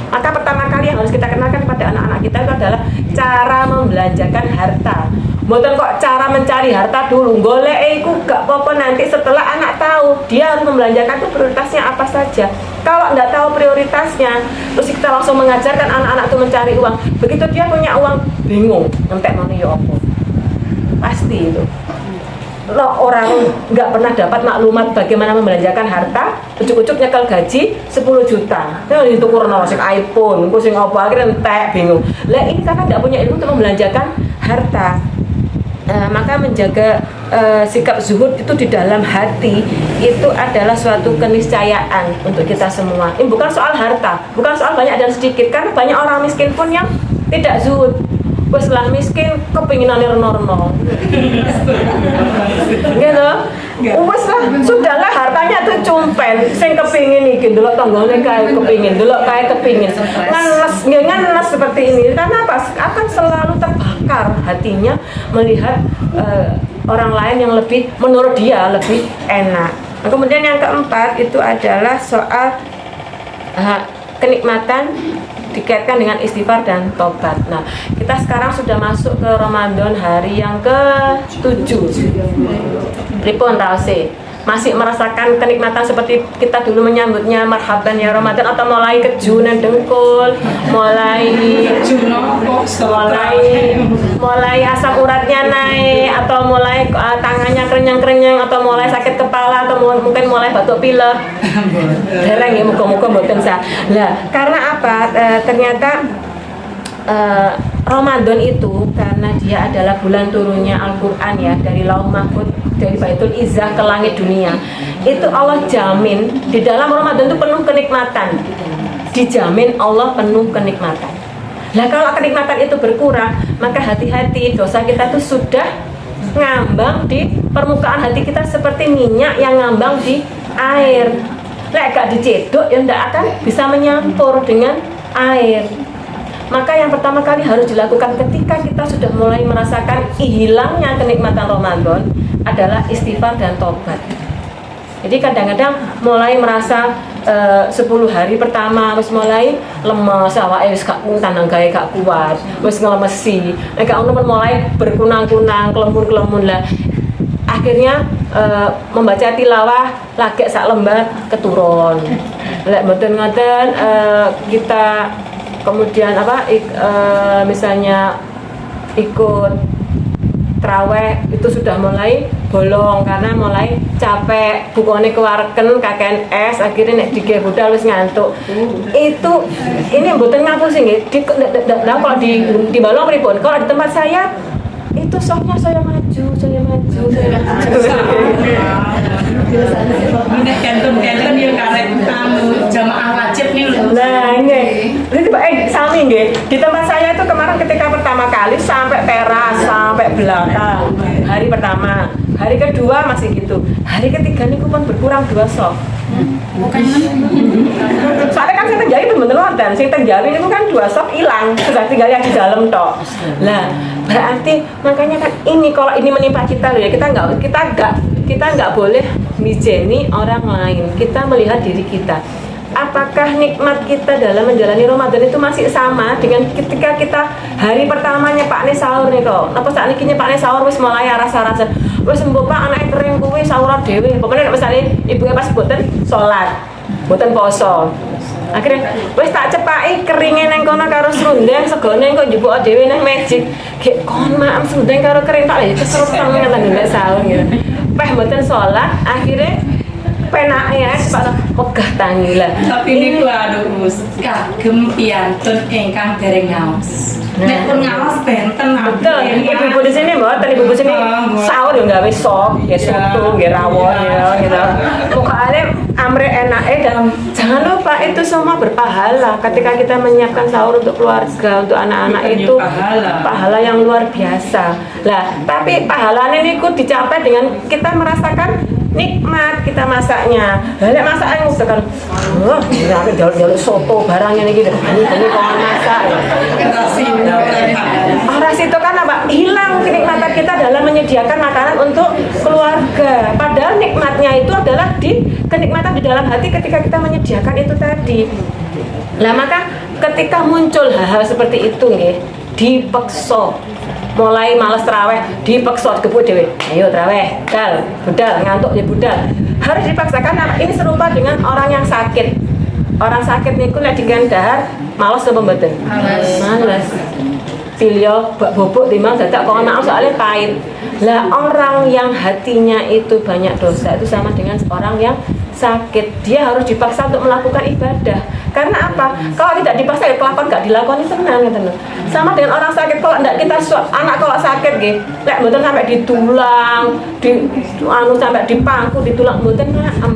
Maka pertama kali yang harus kita kenalkan kepada anak-anak kita itu adalah cara membelanjakan harta. Bukan kok cara mencari harta dulu, golek iku gak apa-apa, nanti setelah anak tahu dia harus membelanjakan itu prioritasnya apa saja. Kalau nggak tahu prioritasnya, terus kita langsung mengajarkan anak-anak itu mencari uang, begitu dia punya uang bingung, ngentek mana ya apa, pasti itu. Orang nggak pernah dapat maklumat bagaimana membelanjakan harta, ujuk-ujuk nyekel gaji 10 juta. Itu ditukur sing iPhone, sing apa, akhirnya entek bingung. Lah ini karena nggak punya ilmu untuk membelanjakan harta. Maka menjaga sikap zuhud itu di dalam hati itu adalah suatu keniscayaan untuk kita semua. Ini bukan soal harta, bukan soal banyak dan sedikit, karena banyak orang miskin pun yang tidak zuhud. Wes lah miskin kepinginane reno-reno. Gitu. Wes lah, sudahlah hartanya tuh cumpen, sing kepingin iki ndelok tanggane kae kepingin, ndelok kae kepingin. Ngenes seperti ini. Karena apa? Akan selalu terbakar hatinya melihat orang lain yang lebih, menurut dia lebih enak. Nah, kemudian yang keempat itu adalah soal kenikmatan dikaitkan dengan istighfar dan tobat. Nah, kita sekarang sudah masuk ke Ramadan hari yang ke-7. Pripun taose? Masih merasakan kenikmatan seperti kita dulu menyambutnya marhaban ya Ramadan, atau mulai kejunan dengkul, mulai asam uratnya naik, atau mulai tangannya kerenyang-kerenyang, atau mulai sakit kepala, atau mungkin mulai batuk pilek. Dereng ya, muga-muga mboten sah. Lah, karena apa? Ternyata Ramadan itu karena dia adalah bulan turunnya Al-Quran ya, dari Lauh Mahfud, dari Baitul Izzah ke langit dunia. Itu Allah jamin di dalam Ramadan itu penuh kenikmatan. Dijamin Allah penuh kenikmatan. Nah kalau kenikmatan itu berkurang, maka hati-hati, dosa kita tuh sudah ngambang di permukaan hati kita seperti minyak yang ngambang di air. Lek gak dicedok ya ndak akan bisa menyampur dengan air. Maka yang pertama kali harus dilakukan ketika kita sudah mulai merasakan hilangnya kenikmatan Ramadan adalah istighfar dan tobat. Jadi kadang-kadang mulai merasa 10 hari pertama wis mulai lemes, awake wis gak tanang gawe gak kuat, wis ngelemesi. Nek ono mulai berkunang-kunang, kelemun-kelemun lah. Akhirnya membaca tilawah lagi sak lembar keturun. Lek mboten ngoten kita kemudian misalnya ikut traweh itu sudah mulai bolong karena mulai capek, bukone kewareken kakean es, akhirnya nek dige budal wis ngantuk. Itu ini mboten ngapusi nggih. Kalau di balong pripun? Kalau di tempat saya itu softnya saya maju. Ini kanton-kanton yang karek jamaah wajib nih. Nah ini, sami nggih. Di tempat saya itu kemarin ketika pertama kali sampai teras, sampai belakang. Hari pertama, hari kedua masih gitu. Hari ketiga ini pun berkurang 2 soft. Soalnya kan saya tenjari bener-bener dan saya tenjari itu kan 2 soft hilang, sudah tinggal yang di dalam tok. Lah berarti makanya kan ini kalau ini menimpa kita loh ya, kita nggak boleh mijeni orang lain, kita melihat diri kita. Apakah nikmat kita dalam menjalani Ramadan itu masih sama dengan ketika kita hari pertamanya Pak Ne sahur nih kok. Napa saat ini Pak Ne sahur wis mulai rasa-rasa wis mbok Pak anake kering kuwi sahur dhewe. Pokoknya nek misale ibuke pas boten salat. boten poso. Akhirnya wis tak cepaki keringe nang kono karo srundeng, segone kok njupuk dhewe nang magic. Gek kon maem srundeng karo kering tak lha kesruteng ngeten nek sahur gitu. Peh mboten salat, akhirnya penake ae sepatu megah tangi lah. Tapi niku aduh kagem piyantun ingkang dereng ngaos. Nek pun ngaos benten Betul, ibu-ibu di sini mboten, ibu-ibu sini sahur yo gawe sop, ya soto, ya rawon ya gitu. Pokoknya amre enake dan jangan lupa itu semua berpahala ketika kita menyiapkan sahur untuk keluarga, untuk anak-anak itu pahala yang luar biasa. Lah, tapi pahalanya niku dicapai dengan kita merasakan nikmat kita masaknya. Lah masakan sekarang jalur soto barangnya nih gitu. Ini kok masak. Ras itu kan apa? Hilang kenikmatan kita dalam menyediakan makanan untuk keluarga. Padahal nikmatnya itu adalah di kenikmatan di dalam hati ketika kita menyediakan itu tadi. Lah maka ketika muncul hal-hal seperti itu nggih, dipeksa. Mulai males terawih, dipeksa gebuk dhewe. Ayo terawih, budal, ngantuk ya budal. Harus dipaksakan. Ini serupa dengan orang yang sakit. Orang sakit niku nek digandhar males apa mboten? Males. Pilih bobok timbang dadak kok ana soalnya pahit. Lah orang yang hatinya itu banyak dosa itu sama dengan orang yang sakit. Dia harus dipaksa untuk melakukan ibadah. Karena apa? Kalau tidak dipaksa ya kelakuan gak dilakoni tenang gitu. Sama dengan orang sakit, kalau tidak kita anak kalau sakit nggih, lek mboten sampai ditulang, sampai dipangku, ditulang mboten maem.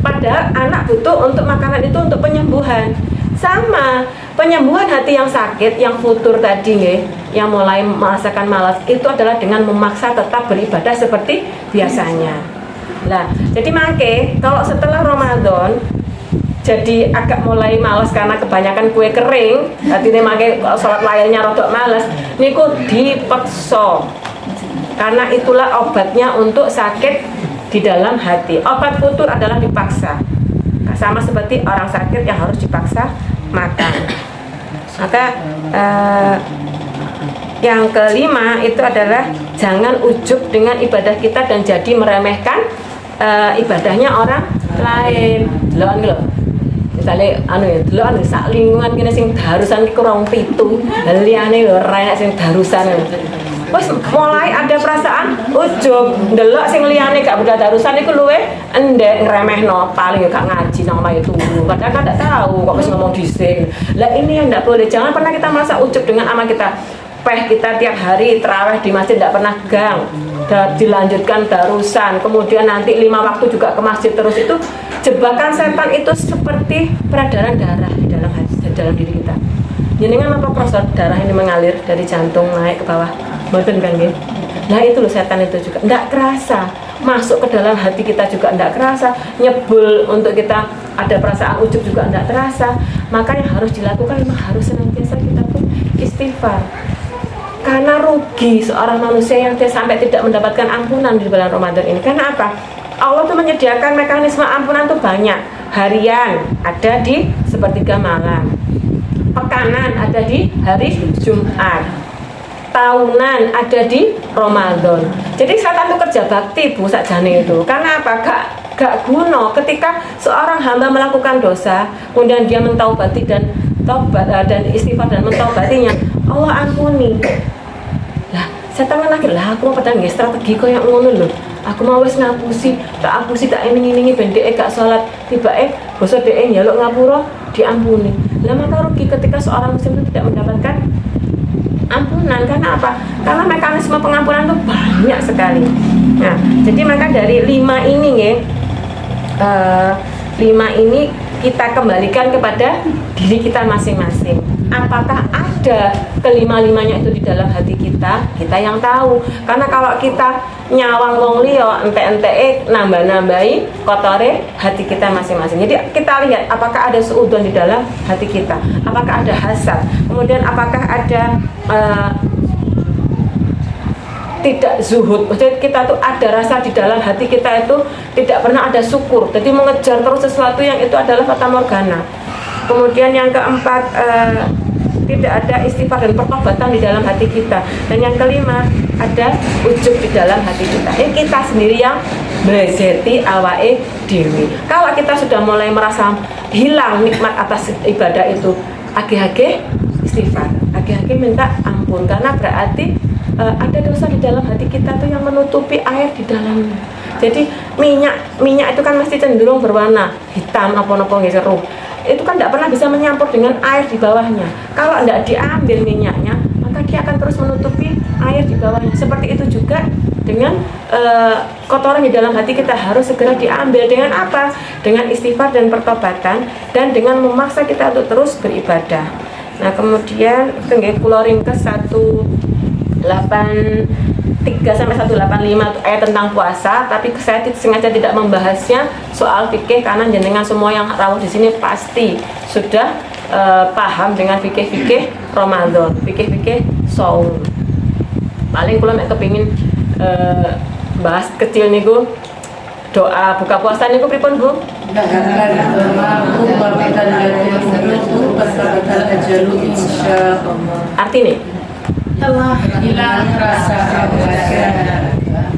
Padahal anak butuh untuk makanan itu untuk penyembuhan. Sama penyembuhan hati yang sakit, yang futur tadi nggih, yang mulai merasakan malas itu adalah dengan memaksa tetap beribadah seperti biasanya. Nah, jadi mangke kalau setelah Ramadan jadi agak mulai malas karena kebanyakan kue kering, artinya mangke sholat layarnya rodok malas, niku dipeksa. Karena itulah obatnya untuk sakit di dalam hati. Obat futur adalah dipaksa. Sama seperti orang sakit yang harus dipaksa makan. Maka yang kelima itu adalah jangan ujub dengan ibadah kita dan jadi meremehkan ibadahnya orang lain. Delok lho. Misale delok sak lingkungan kene sing darusan ki kurang 7, liyane lho rek sing darusan. Wes mulai ada perasaan ujub, ndelok sing liyane gak budal darusan iku luwe endek ngremehno, paling ya gak ngaji nang omahe turu. Padahal kan gak tahu kok wis ngomong dhisik. Lah ini yang ndak boleh. Jangan pernah kita merasa ujub dengan amal kita. Kita tiap hari tarawih di masjid tidak pernah gang, dilanjutkan darusan, kemudian nanti 5 waktu juga ke masjid terus. Itu jebakan setan itu seperti peredaran darah di dalam hati, di dalam diri kita. Jenengan apa proses darah ini mengalir dari jantung naik ke bawah, mboten kan nggih? Nah itu loh setan itu juga ndak kerasa masuk ke dalam hati kita juga ndak kerasa, nyebul untuk kita ada perasaan ujub juga ndak terasa. Maka yang harus dilakukan memang harus senantiasa kita tuh istighfar. Karena rugi seorang manusia yang sampai tidak mendapatkan ampunan di bulan Ramadan ini. Karena apa? Allah tuh menyediakan mekanisme ampunan tuh banyak. Harian ada di sepertiga malam, pekanan ada di hari Jumat, tahunan ada di Ramadan. Jadi setan tuh kerja bakti Bu sakjane itu. Karena apa? Gak guna ketika seorang hamba melakukan dosa, kemudian dia mentaubati dan tobat dan istighfar dan mentaubatinya, Allah ampuni. Lah, setan kan akhir lah aku mau padahal nggih strategi koyo ngono lho. Aku mau wis ngapusi, tak ining-iningi ben dhek gak salat, tibake basa dhek njaluk ngapura diampuni. Lah maka rugi ketika seorang muslim itu tidak mendapatkan ampunan. Karena apa? Karena mekanisme pengampunan itu banyak sekali. Nah, jadi maka dari 5 ini nggih, 5 ini kita kembalikan kepada diri kita masing-masing. Apakah ada kelima-limanya itu di dalam hati kita? Kita yang tahu. Karena kalau kita nyawang wong liya, ente-ente nambah-nambahi kotore hati kita masing-masing. Jadi kita lihat apakah ada suudzon di dalam hati kita, apakah ada hasad, kemudian apakah ada tidak zuhud. Maksudnya kita tuh ada rasa di dalam hati kita itu tidak pernah ada syukur. Jadi mengejar terus sesuatu yang itu adalah fata morgana. Kemudian yang keempat, tidak ada istighfar dan pertobatan di dalam hati kita. Dan yang kelima, ada ujub di dalam hati kita. Ini kita sendiri yang bezeti awake dewi. Kalau kita sudah mulai merasa hilang nikmat atas ibadah itu, agi-agi istighfar, agi-agi minta ampun, karena berarti ada dosa di dalam hati kita tuh yang menutupi air di dalamnya. Jadi minyak itu kan mesti cenderung berwarna hitam apa-apa keruh. Itu kan tidak pernah bisa menyampur dengan air di bawahnya. Kalau tidak diambil minyaknya, maka dia akan terus menutupi air di bawahnya. Seperti itu juga dengan kotoran di dalam hati kita harus segera diambil. Dengan apa? Dengan istighfar dan pertobatan, dan dengan memaksa kita untuk terus beribadah. Nah, kemudian kula ringkes 183 sampai 185 itu ayat tentang puasa, tapi saya sengaja tidak membahasnya soal fikih karena jenengan semua yang rawuh di sini pasti sudah paham dengan fikih Ramadan, fikih saum. Paling kula mek kepengin bahas kecil niku doa buka puasa niku pripun, Bu? Artinya telah hilang rasa haus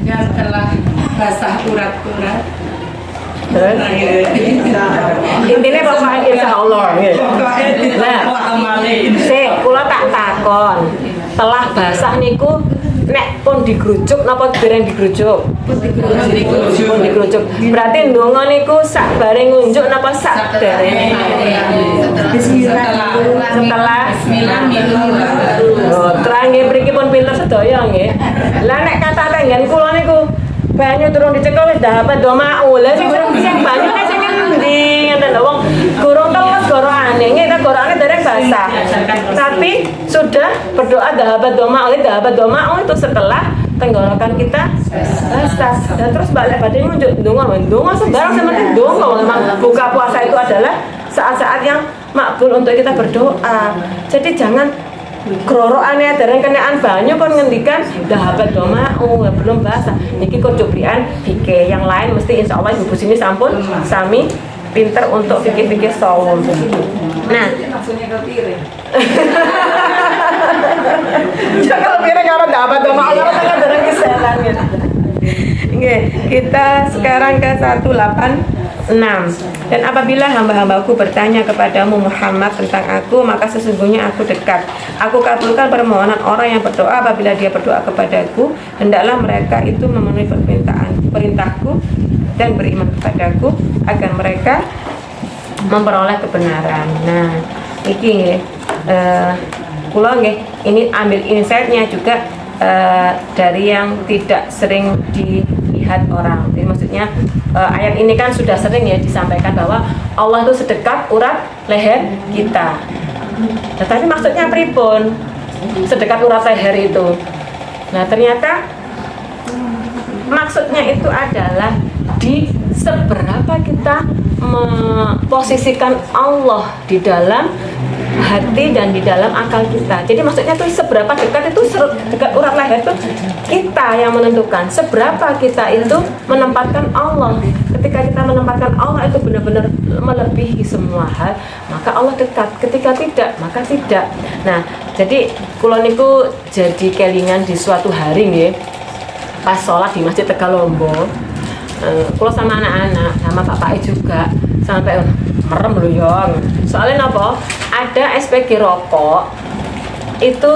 dan telah basah urat-urat. Intinya pokoknya insya Allah gitu. Nah, kula tak takon, telah basah niku nek pun digrujuk napa dereng digrujuk? Pun digrujuk. Berarti ndonga niku sak bareng ngunjuk napa sak dereng? Setelah terang nggih mriki pun pinter sedaya nggih. Lah nek kata tenggen kula niku banyu turun dicekel wis dapat do mau. Lah sing banyu nek sing endi ngoten lho wong gorong teles gorongane nggih ta gorongane dereng basah. Tapi sudah berdoa dahabat doma itu setelah tenggorokan kita basah. Dan terus balik badannya nunjuk ndonga sembarang seperti ndonga. Memang buka puasa itu adalah saat-saat yang makbul untuk kita berdoa. Jadi jangan kroroane dereng kenaan banyu kon ngendikan dahabat doma belum basah. Niki kok cobrian fikih yang lain mesti insyaallah ibu sini sampun sami pinter untuk fikih saum. Nah, ya kalau piring kalau dapat doma Allah kan dereng keselan gitu. Oke, kita sekarang ke 186. Dan apabila hamba-hambaku bertanya kepadamu Muhammad tentang aku, maka sesungguhnya aku dekat. Aku kabulkan permohonan orang yang berdoa apabila dia berdoa kepadaku. Hendaklah mereka itu memenuhi perintahku dan beriman kepadaku agar mereka memperoleh kebenaran. Nah, iki kula nggih ini ambil insight-nya juga dari yang tidak sering dilihat orang. Jadi maksudnya ayat ini kan sudah sering ya disampaikan bahwa Allah itu sedekat urat leher kita. Tetapi maksudnya pripun? Sedekat urat leher itu. Nah, ternyata maksudnya itu adalah di seberapa kita memposisikan Allah di dalam hati dan di dalam akal kita. Jadi maksudnya tuh seberapa dekat itu dekat urat leher itu kita yang menentukan seberapa kita itu menempatkan Allah. Ketika kita menempatkan Allah itu benar-benar melebihi semua hal, maka Allah dekat. Ketika tidak, maka tidak. Nah, jadi kula niku jadi kelingan di suatu hari nggih. Pas sholat di Masjid Tegalombo, kula sama anak-anak sama bapaknya juga sampai merem lho ya. Soalnya apa? Ada SPG rokok itu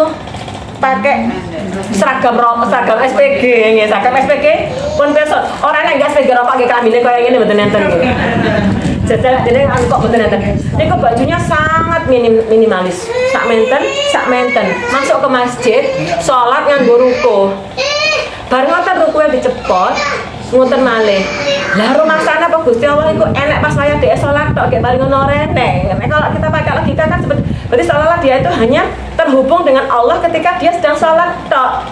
pakai seragam SPG nggih, seragam SPG pun besok orangnya enggak SPG rokok nggih klamine kaya ngene mboten enten nggih. Jadi kok mboten enten. Niku bajunya sangat minimalis. Sak menten masuk ke masjid, sholat nganggo ruko. Bar ngoten rukuke dicepot, ngoten malih. Lah rumangsane apa Gusti Allah iku enek pas wayah dhek salat tok gek bali ngono reneng. Nek kalau kita pakai logika kan berarti seolah-olah dia itu hanya terhubung dengan Allah ketika dia sedang salat tok.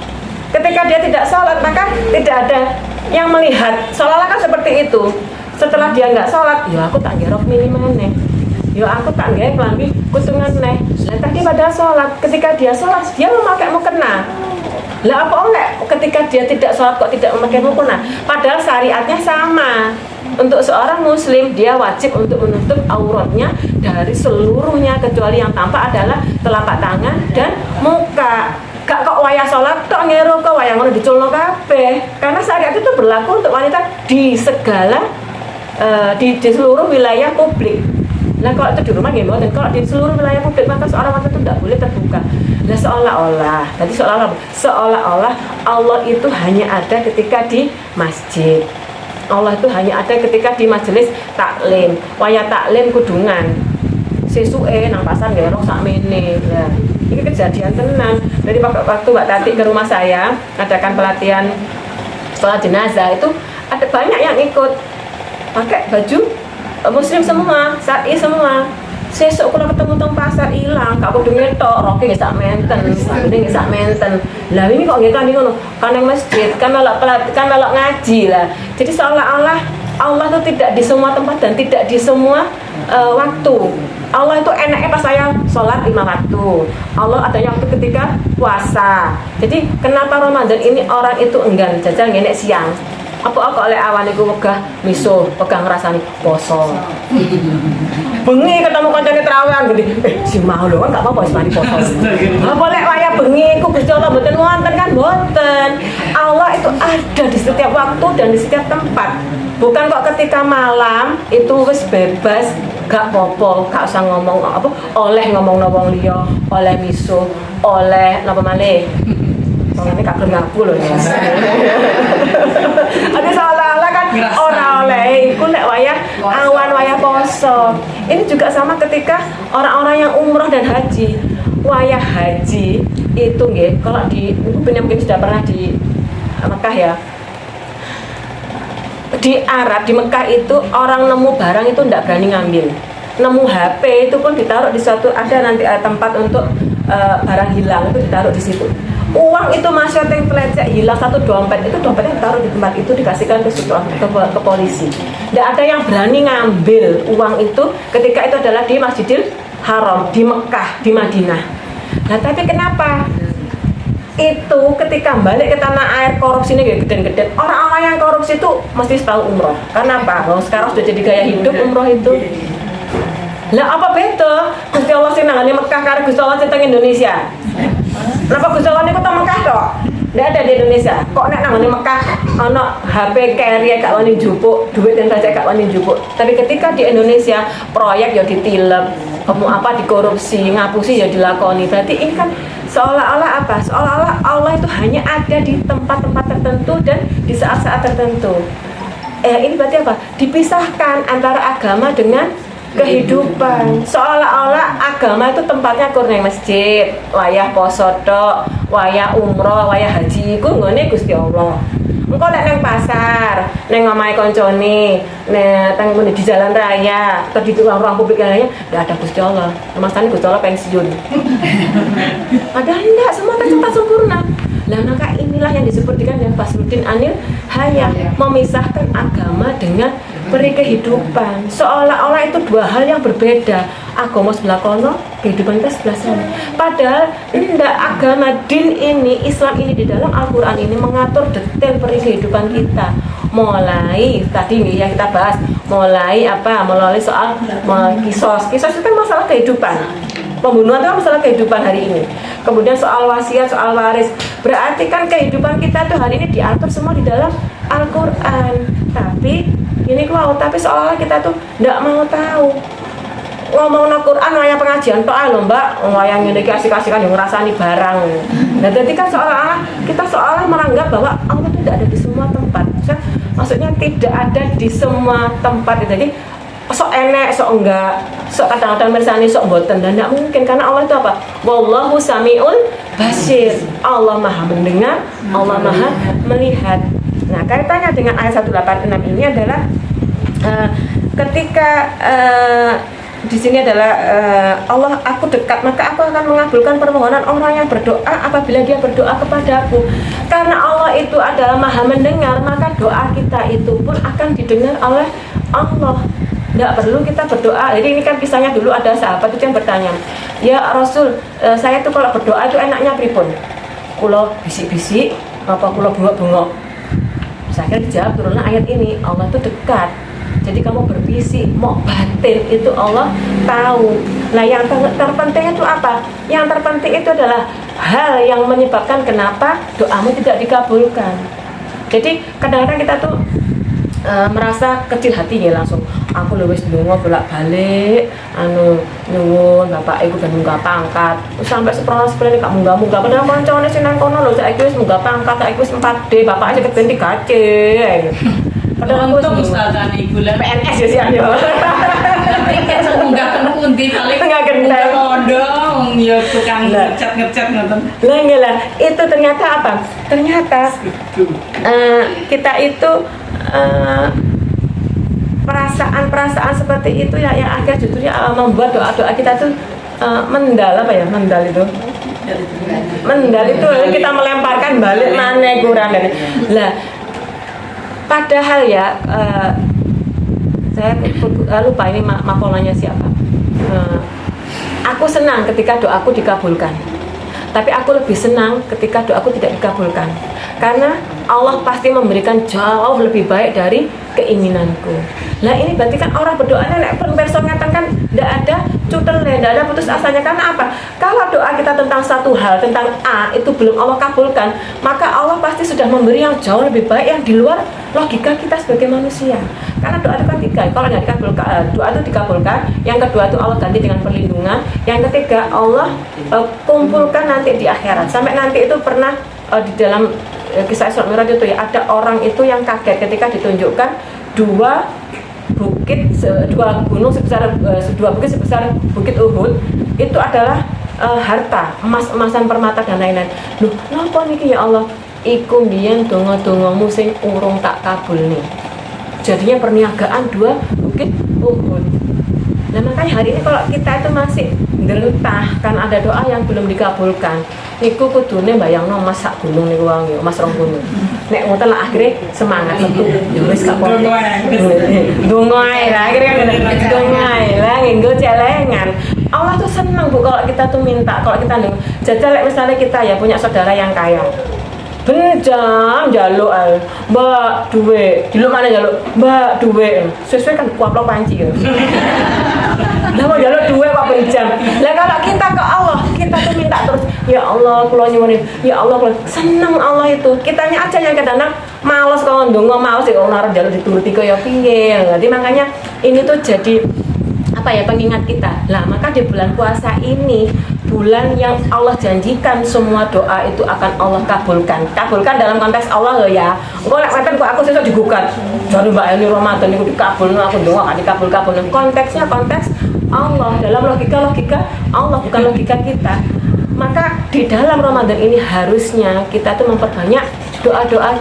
Ketika dia tidak salat maka tidak ada yang melihat. Seolah-olah kan seperti itu. Setelah dia enggak salat, ya aku tak ngerok minimalnya. Ya aku tak nggak kelambi kutungan neh. Lah tadi pada salat, ketika dia salat dia memakai mukena. Lah apa enggak ketika dia tidak sholat kok tidak memakai mukena? Padahal syariatnya sama. Untuk seorang muslim dia wajib untuk menutup auratnya dari seluruhnya kecuali yang tampak adalah telapak tangan dan muka. Gak kok wayah sholat tok ngero kok wayah ngono diculno kabeh. Karena syariat itu berlaku untuk wanita di segala di seluruh wilayah publik. Nah kalau itu di rumah nggih mboten, kalau di seluruh wilayah publik maka seorang wanita itu tidak boleh terbuka. Nah seolah-olah Allah itu hanya ada ketika di masjid. Allah itu hanya ada ketika di majelis taklim. Wayah taklim kudungan. Sesuke nang pasar ngerok sakmene. Nah, ini kejadian tenan. Jadi waktu Mbak Tati ke rumah saya adakan pelatihan sholat jenazah itu ada banyak yang ikut pakai baju muslim semua, syar'i semua. Sesuk kalau ketemu teng pasar ilang, gak kudu ngetok, roke nggih sak menten, sandene nggih sak menten. Lah ini kok nggih kan ngono, kan nang masjid, kan melok ngaji lah. Jadi seolah-olah Allah itu tidak di semua tempat dan tidak di semua waktu. Allah itu enaknya pas saya sholat 5 waktu. Allah adanya waktu ketika puasa. Jadi kenapa Ramadan ini orang itu enggan jajal ngenek siang? Apa oleh awan iku wegah misuh, wegah ngrasani poso. Bengi ketemu kancane trawean gede. Si mau lho kan gak apa-apa wis mari poso. Apa lek wayah bengi iku Gusti Allah mboten wonten kan mboten. Allah itu ada di setiap waktu dan di setiap tempat. Bukan kok ketika malam itu wis bebas, gak popo, gak usah ngomong apa, oleh ngomong wong liya, oleh misuh, oleh napa malih. Ini kagak ngaku loh ya. Ada seolah-olah kan orang oleh iku lek wayah awan wayah poso. Ini juga sama ketika orang-orang yang umroh dan haji. Wayah haji itu nggih, kalau di mungkin sudah pernah di Mekah ya. Di Arab, di Mekah itu orang nemu barang itu tidak berani ngambil. Nemu HP itu pun ditaruh di suatu ada nanti tempat untuk barang hilang itu ditaruh di situ. Uang itu masih yang pelecek hilang satu dompet itu dompetnya ditaruh di tempat itu dikasihkan ke polisi. Tidak ada yang berani ngambil uang itu ketika itu adalah di Masjidil Haram di Mekah di Madinah. Nah tapi kenapa? Itu ketika balik ke tanah air korupsinya gede-gede. Orang-orang yang korupsi itu mesti tahu umroh. Karena apa? Sekarang sudah jadi gaya hidup umroh itu. Lah apa beda? Gusti Allah sing nangane Mekah karo Gusti Allah sing teng Indonesia. Kenapa Gusti Allah niku teng Mekah tok? Ndak ada di Indonesia. Kok nek nangane Mekah ana HP carrier gak wani njupuk, duit dan saja gak wani njupuk. Tapi ketika di Indonesia proyek ya ditilep, kamu apa dikorupsi, ngapusi ya dilakoni. Berarti ini kan seolah-olah apa? Seolah-olah Allah itu hanya ada di tempat-tempat tertentu dan di saat-saat tertentu. Ini berarti apa? Dipisahkan antara agama dengan kehidupan. Seolah-olah agama itu tempatnya kurang masjid, wayah poso tok, wayah umroh, wayah haji iku nggone Gusti Allah. Engko lek nang pasar, nang omahe kancane, teng di jalan raya, atau di ruang publik lainnya, ndak ada Gusti Allah. Masane Gusti Allah pensiun. Padahal enggak, semua tempat sempurna. Nah maka inilah yang disebut dengan Fasluddin Anil Hayah, memisahkan agama dengan peri kehidupan. Seolah-olah itu dua hal yang berbeda. Agama sebelah kono, kehidupan kita sebelah sana. Padahal enggak, agama din ini, Islam ini di dalam Al-Quran ini mengatur detail peri kehidupan kita. Mulai tadi nih yang kita bahas, mulai apa? Melalui soal kisos. Kisos itu kan masalah kehidupan. Pembunuhan itu kan masalah kehidupan hari ini. Kemudian soal wasiat, soal waris. Berarti kan kehidupan kita tuh hari ini diatur semua di dalam Al-Quran. Tapi ini tapi seolah-olah kita tuh tidak mau tahu. Ngomong Al-Quran wayang pengajian tok lho Mbak, wayang ngene iki asik-asikan yang ngrasani barang. Nah, jadi kan seolah-olah kita menganggap bahwa Allah itu tidak ada di semua tempat. Maksudnya tidak ada di semua tempat. Jadi sok enek, sok enggak, sok kadang-kadang mirsani, sok mboten. Dan tidak mungkin karena Allah itu apa? Wallahu sami'ul basir. Allah Maha mendengar, Allah Maha melihat. Nah, kaitannya dengan ayat 186 ini adalah ketika di sini adalah Allah, aku dekat maka aku akan mengabulkan permohonan orang yang berdoa apabila dia berdoa kepadaku. Karena Allah itu adalah Maha mendengar, maka doa kita itu pun akan didengar oleh Allah. Tidak perlu kita berdoa. Jadi ini kan kisahnya dulu ada sahabat itu yang bertanya, ya Rasul, saya tuh kalau berdoa itu enaknya pripun? Kulo bisik-bisik apa kulo bengok-bengok? Saya dijawab turunlah ayat ini, Allah itu dekat. Jadi kamu berbisik, mau batin itu Allah tahu. Nah yang terpenting itu apa? Yang terpenting itu adalah hal yang menyebabkan kenapa doamu tidak dikabulkan. Jadi kadang-kadang kita tuh merasa kecil hati ya, langsung aku wis ndonga bolak-balik nyuwun bapak iku ben munggah pangkat sampai seprono-seprene gak munggah-munggah padahal kancane sing nang kono lho saiki wis munggah pangkat, saiki wis 4D, bapak aja keben 3C. Padahal untung ustazah iku lah PNS ya sih yo. tapi kan munggah ten pundi paling Tengah genteng. mondong ya tukang ngecat ngoten. Lah enggak lah, itu ternyata apa? Ternyata kita itu perasaan-perasaan seperti itu ya yang akhirnya justru membuat doa-doa kita tuh mendal apa ya, mendal itu kita melemparkan balik mana kurang dari lah. Padahal ya saya lupa ini makolanya siapa. Aku senang ketika doaku dikabulkan, tapi aku lebih senang ketika doaku tidak dikabulkan, karena Allah pasti memberikan jauh lebih baik dari keinginanku. Nah ini berarti kan orang berdoanya nek person ngeten kan tidak ada cutele, tidak ada putus asanya. Karena apa? Kalau doa kita tentang satu hal, tentang A itu belum Allah kabulkan, maka Allah pasti sudah memberi yang jauh lebih baik yang di luar logika kita sebagai manusia. Karena doa itu kan tiga, kalau nggak dikabulkan, doa itu dikabulkan, yang kedua itu Allah ganti dengan perlindungan, yang ketiga Allah kumpulkan nanti di akhirat. Sampai nanti itu pernah di dalam kisah Isra Mi'raj itu ya, ada orang itu yang kaget ketika ditunjukkan dua gunung sebesar bukit Uhud itu adalah harta, emasan permata dan lain-lain. Loh, napa niki ya Allah? Iku mbiyen donga-dongamu sing urung tak kabulne. Jadinya perniagaan dua bukit Uhud. Nah makanya hari ini kalau kita itu masih ndelentah kan ada doa yang belum dikabulkan, niku kudune mbayangno Mas sak gunung niku wae, Mas rong gunung. Nek ngoten lah akhirnya semangat metu. Ya wis gak apa-apa. Donga ae lah akhirnya donga ae lah nggo celengan. Allah tuh senang Bu kalau kita tuh minta, kalau kita jajal misalnya kita ya punya saudara yang kaya. Benjam jaluk Mbak duwe, diluk mana jaluk? Mbak duwe. Sesuai kan kuaplok panci ya. Lah mau jaluk duwe kok benjam. Lah kalau kita ke Allah, kita tuh minta terus, ya Allah kula nyuwun, ya Allah kula seneng Allah itu. Kitanya aja yang kadang-kadang males kalau ndonga males ya ora jaluk dituruti kaya piye. Jadi makanya ini tuh jadi apa ya, pengingat kita. Lah maka di bulan puasa ini, bulan yang Allah janjikan semua doa itu akan Allah kabulkan. Kabulkan dalam konteks Allah loh ya. Engko nek ngeten kok aku sesuk digugat. Jare Mbak Eni Ramadan niku dikabulno, aku ndonga gak dikabul-kabul. Konteksnya konteks Allah, dalam logika Allah, bukan logika kita. Maka di dalam Ramadan ini harusnya kita tuh memperbanyak doa-doa,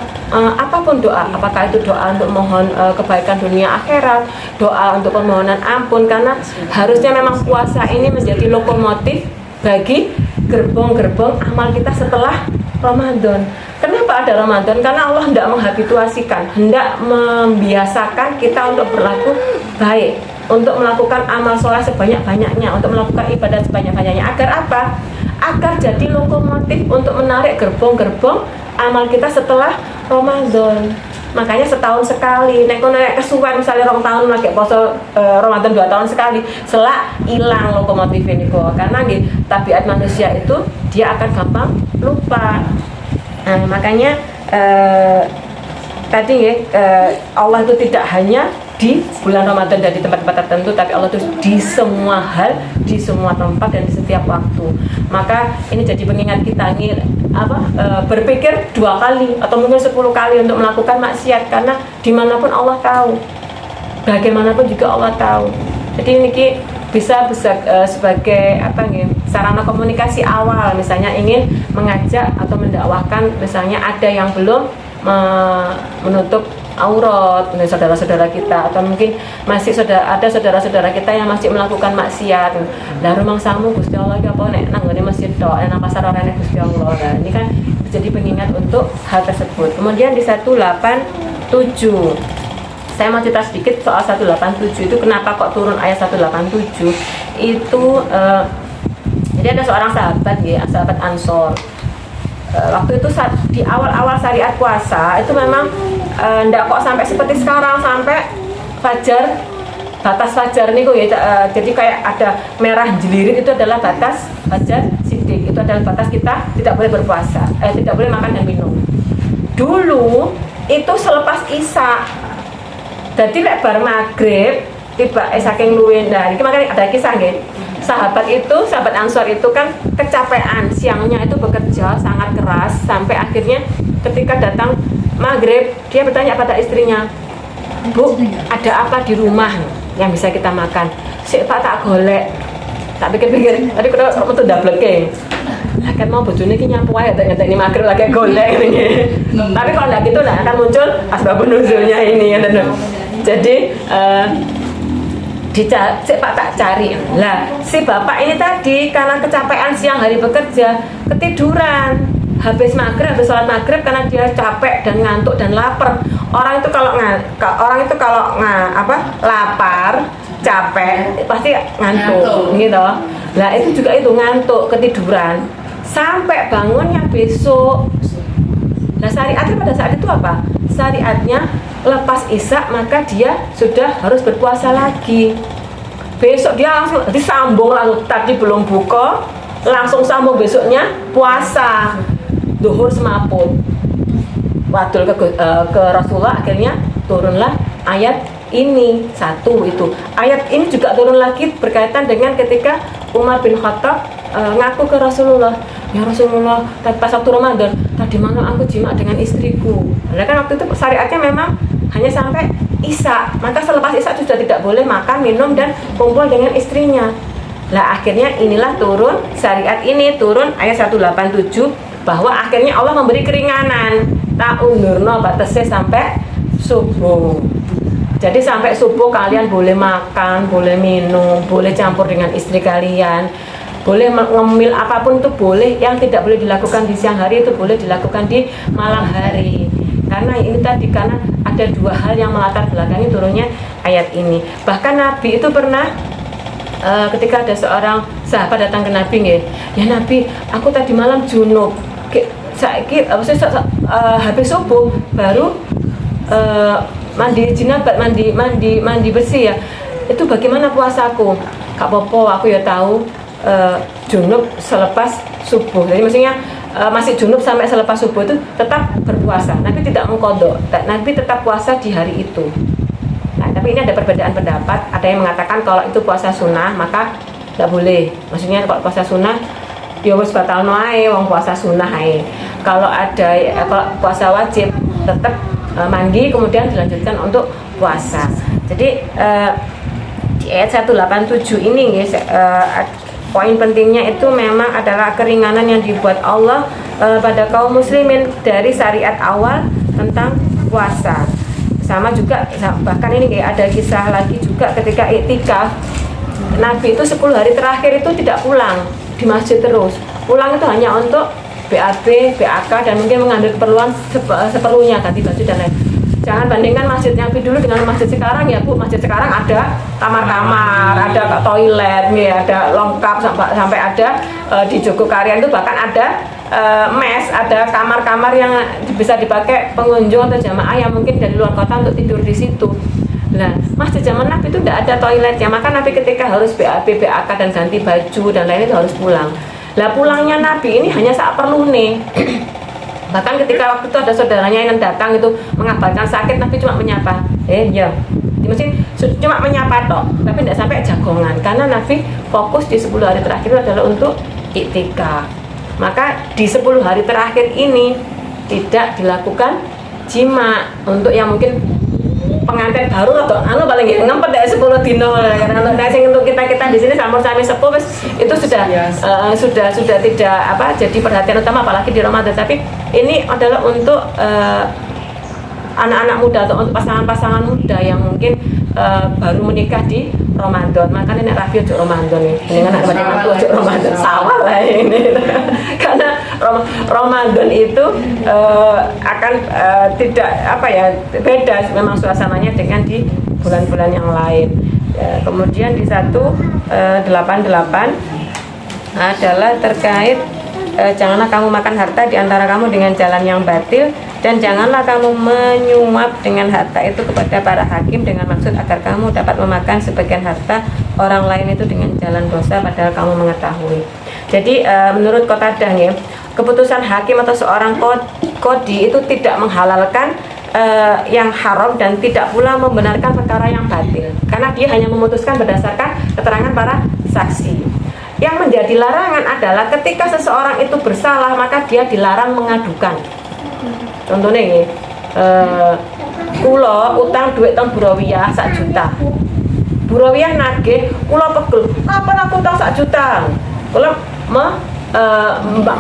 apapun doa, apakah itu doa untuk mohon kebaikan dunia akhirat, doa untuk permohonan ampun, karena harusnya memang puasa ini menjadi lokomotif bagi gerbong-gerbong amal kita setelah Ramadan. Kenapa ada Ramadan? Karena Allah hendak menghabituasikan, hendak membiasakan kita untuk berlaku baik, untuk melakukan amal soleh sebanyak-banyaknya, untuk melakukan ibadah sebanyak-banyaknya. Agar apa? Agar jadi lokomotif untuk menarik gerbong-gerbong amal kita setelah Ramadan. Makanya setahun sekali, nek kesuwen misalnya 2 tahun lagi poso Ramadan 2 tahun sekali, selak hilang lokomotif ini kok. Karena di tabiat manusia itu dia akan gampang lupa. Nah, makanya tadi ya Allah itu tidak hanya di bulan Ramadan dan di tempat-tempat tertentu, tapi Allah itu di semua hal, di semua tempat dan di setiap waktu. Maka ini jadi pengingat kita ini berpikir 2 kali atau mungkin 10 kali untuk melakukan maksiat, karena dimanapun Allah tahu, bagaimanapun juga Allah tahu. Jadi ini bisa sebagai sarana komunikasi awal, misalnya ingin mengajak atau mendakwahkan, misalnya ada yang belum menutup aurat dengan saudara-saudara kita, atau mungkin masih ada saudara-saudara kita yang masih melakukan maksiat. Lah rumang samu Gusti Allah iki apa nek nang ngene masjid tok, nang pasar ora nek Gusti Allah. Nah, ini kan jadi pengingat untuk hal tersebut. Kemudian di 187 saya mau cerita sedikit soal 187 itu, kenapa kok turun ayat 187 itu. Jadi ada seorang sahabat ya, sahabat Ansor. Waktu itu di awal-awal syariat puasa itu memang ndak kok sampai seperti sekarang sampai fajar, batas fajar nih ya, jadi kayak ada merah jelirit itu adalah batas fajar sidik, itu itu adalah batas kita tidak boleh berpuasa, tidak boleh makan dan minum. Dulu itu selepas Isya. Jadi lek bar maghrib tiba saking luwih. Nah, ini makanya ada kisah nggih. Sahabat Ansor itu kan kecapean, siangnya itu bekerja sangat keras sampai akhirnya ketika datang maghrib dia bertanya pada istrinya, "Bu, ada apa di rumah yang bisa kita makan?" "Sik Pak, tak golek." Tak pikir-pikir, tadi kudu metu ndableke. Lah kan mau bojone iki nyapu wae ini maghrib lagi golek ini. Tapi kalau enggak gitu akan muncul asbabun nuzulnya ini ya teman. Jadi Pak tak cari. Lah si bapak ini tadi karena kecapean siang hari bekerja ketiduran. Habis sholat maghrib karena dia capek dan ngantuk dan lapar. Orang itu kalau lapar, capek pasti ngantuk gitu. Lah itu juga itu ngantuk, ketiduran sampai bangunnya besok. Nah syariatnya pada saat itu apa? Syariatnya lepas Isya maka dia sudah harus berpuasa lagi. Besok dia langsung disambung, langsung tadi belum buka langsung sambung besoknya puasa. Duhur semaput wadul ke Rasulullah, akhirnya turunlah ayat ini. Satu itu ayat ini juga turun lagi berkaitan dengan ketika Umar bin Khattab ngaku ke Rasulullah, "Ya Rasulullah, pas waktu Ramadan tadi malam aku jima dengan istriku." Nah kan waktu itu syariatnya memang hanya sampai Isya, maka selepas Isya sudah tidak boleh makan, minum dan kumpul dengan istrinya. Lah akhirnya inilah turun syariat ini, turun ayat 187 bahwa akhirnya Allah memberi keringanan, tak undurno batasnya sampai subuh. Jadi sampai subuh kalian boleh makan, boleh minum, boleh campur dengan istri kalian, boleh ngemil apapun itu boleh. Yang tidak boleh dilakukan di siang hari itu boleh dilakukan di malam hari. Karena ini tadi, karena ada dua hal yang melatar belakangi turunnya ayat ini. Bahkan Nabi itu pernah ketika ada seorang sahabat datang ke Nabi, nggih, "Ya Nabi, aku tadi malam junub. Saiki habis subuh baru mandi jinabat, mandi bersih ya. Itu bagaimana puasaku?" "Kak Popo, aku ya tahu junub selepas subuh." Jadi maksudnya masih junub sampai selepas subuh itu tetap berpuasa. Nabi tidak mengkodok, Nabi tetap puasa di hari itu. Nah, tapi ini ada perbedaan pendapat. Ada yang mengatakan kalau itu puasa sunnah maka tidak boleh. Maksudnya kalau puasa sunnah ya wis batal noae, wong puasa sunnah ae. Kalau kalau puasa wajib tetap mandi kemudian dilanjutkan untuk puasa. Jadi di ayat 187 ini guys, poin pentingnya itu memang adalah keringanan yang dibuat Allah pada kaum muslimin dari syariat awal tentang puasa. Sama juga bahkan ini kayak ada kisah lagi juga ketika iktikaf, Nabi itu 10 hari terakhir itu tidak pulang di masjid terus. Pulang itu hanya untuk BAB, BAK dan mungkin mengambil keperluan seperlunya, ganti baju dan lain. Jangan bandingkan masjid Nabi dulu dengan masjid sekarang ya Bu. Masjid sekarang ada kamar-kamar, ada toilet, ya, ada lengkap sampai ada di Jogokarian itu bahkan ada mes, ada kamar-kamar yang bisa dipakai pengunjung atau jamaah yang mungkin dari luar kota untuk tidur di situ. Nah, masjid zaman Nabi itu tidak ada toiletnya, maka Nabi ketika harus BAB, BAK dan ganti baju dan lain itu harus pulang. Lah pulangnya Nabi ini hanya saat perlu nih. Bahkan ketika waktu itu ada saudaranya yang datang itu mengabarkan sakit, Nabi cuma menyapa, ya, mesti cuma menyapa toh, tapi tidak sampai jagongan, karena Nabi fokus di 10 hari terakhir adalah untuk iktikaf. Maka di 10 hari terakhir ini tidak dilakukan jima. Untuk yang mungkin pengantin baru atau paling ngempet dari 10 dino, karena untuk kita di sini sampur sami sepuh itu sudah sudah tidak jadi perhatian utama apalagi di Ramadan. Tapi ini adalah untuk anak-anak muda atau untuk pasangan-pasangan muda yang mungkin baru menikah di Ramadan. Makanya nek rapi ojo Ramadan nih. Dengan anak mantu ojo Ramadan sawah lah ini. Karena Ramadan itu akan tidak beda memang suasananya dengan di bulan-bulan yang lain. Kemudian di 188 adalah terkait janganlah kamu makan harta di antara kamu dengan jalan yang batil, dan janganlah kamu menyuap dengan harta itu kepada para hakim dengan maksud agar kamu dapat memakan sebagian harta orang lain itu dengan jalan dosa padahal kamu mengetahui. Jadi menurut Qatadah nih, keputusan hakim atau seorang qadhi itu tidak menghalalkan yang haram dan tidak pula membenarkan perkara yang batil, karena dia hanya memutuskan berdasarkan keterangan para saksi. Yang menjadi larangan adalah ketika seseorang itu bersalah maka dia dilarang mengadukan. Contohnya ini, kulo utang duit teng Burawiyah 1 juta. Burawiyah nagih, kulo pegel, kapan aku utang 1 juta? Kulo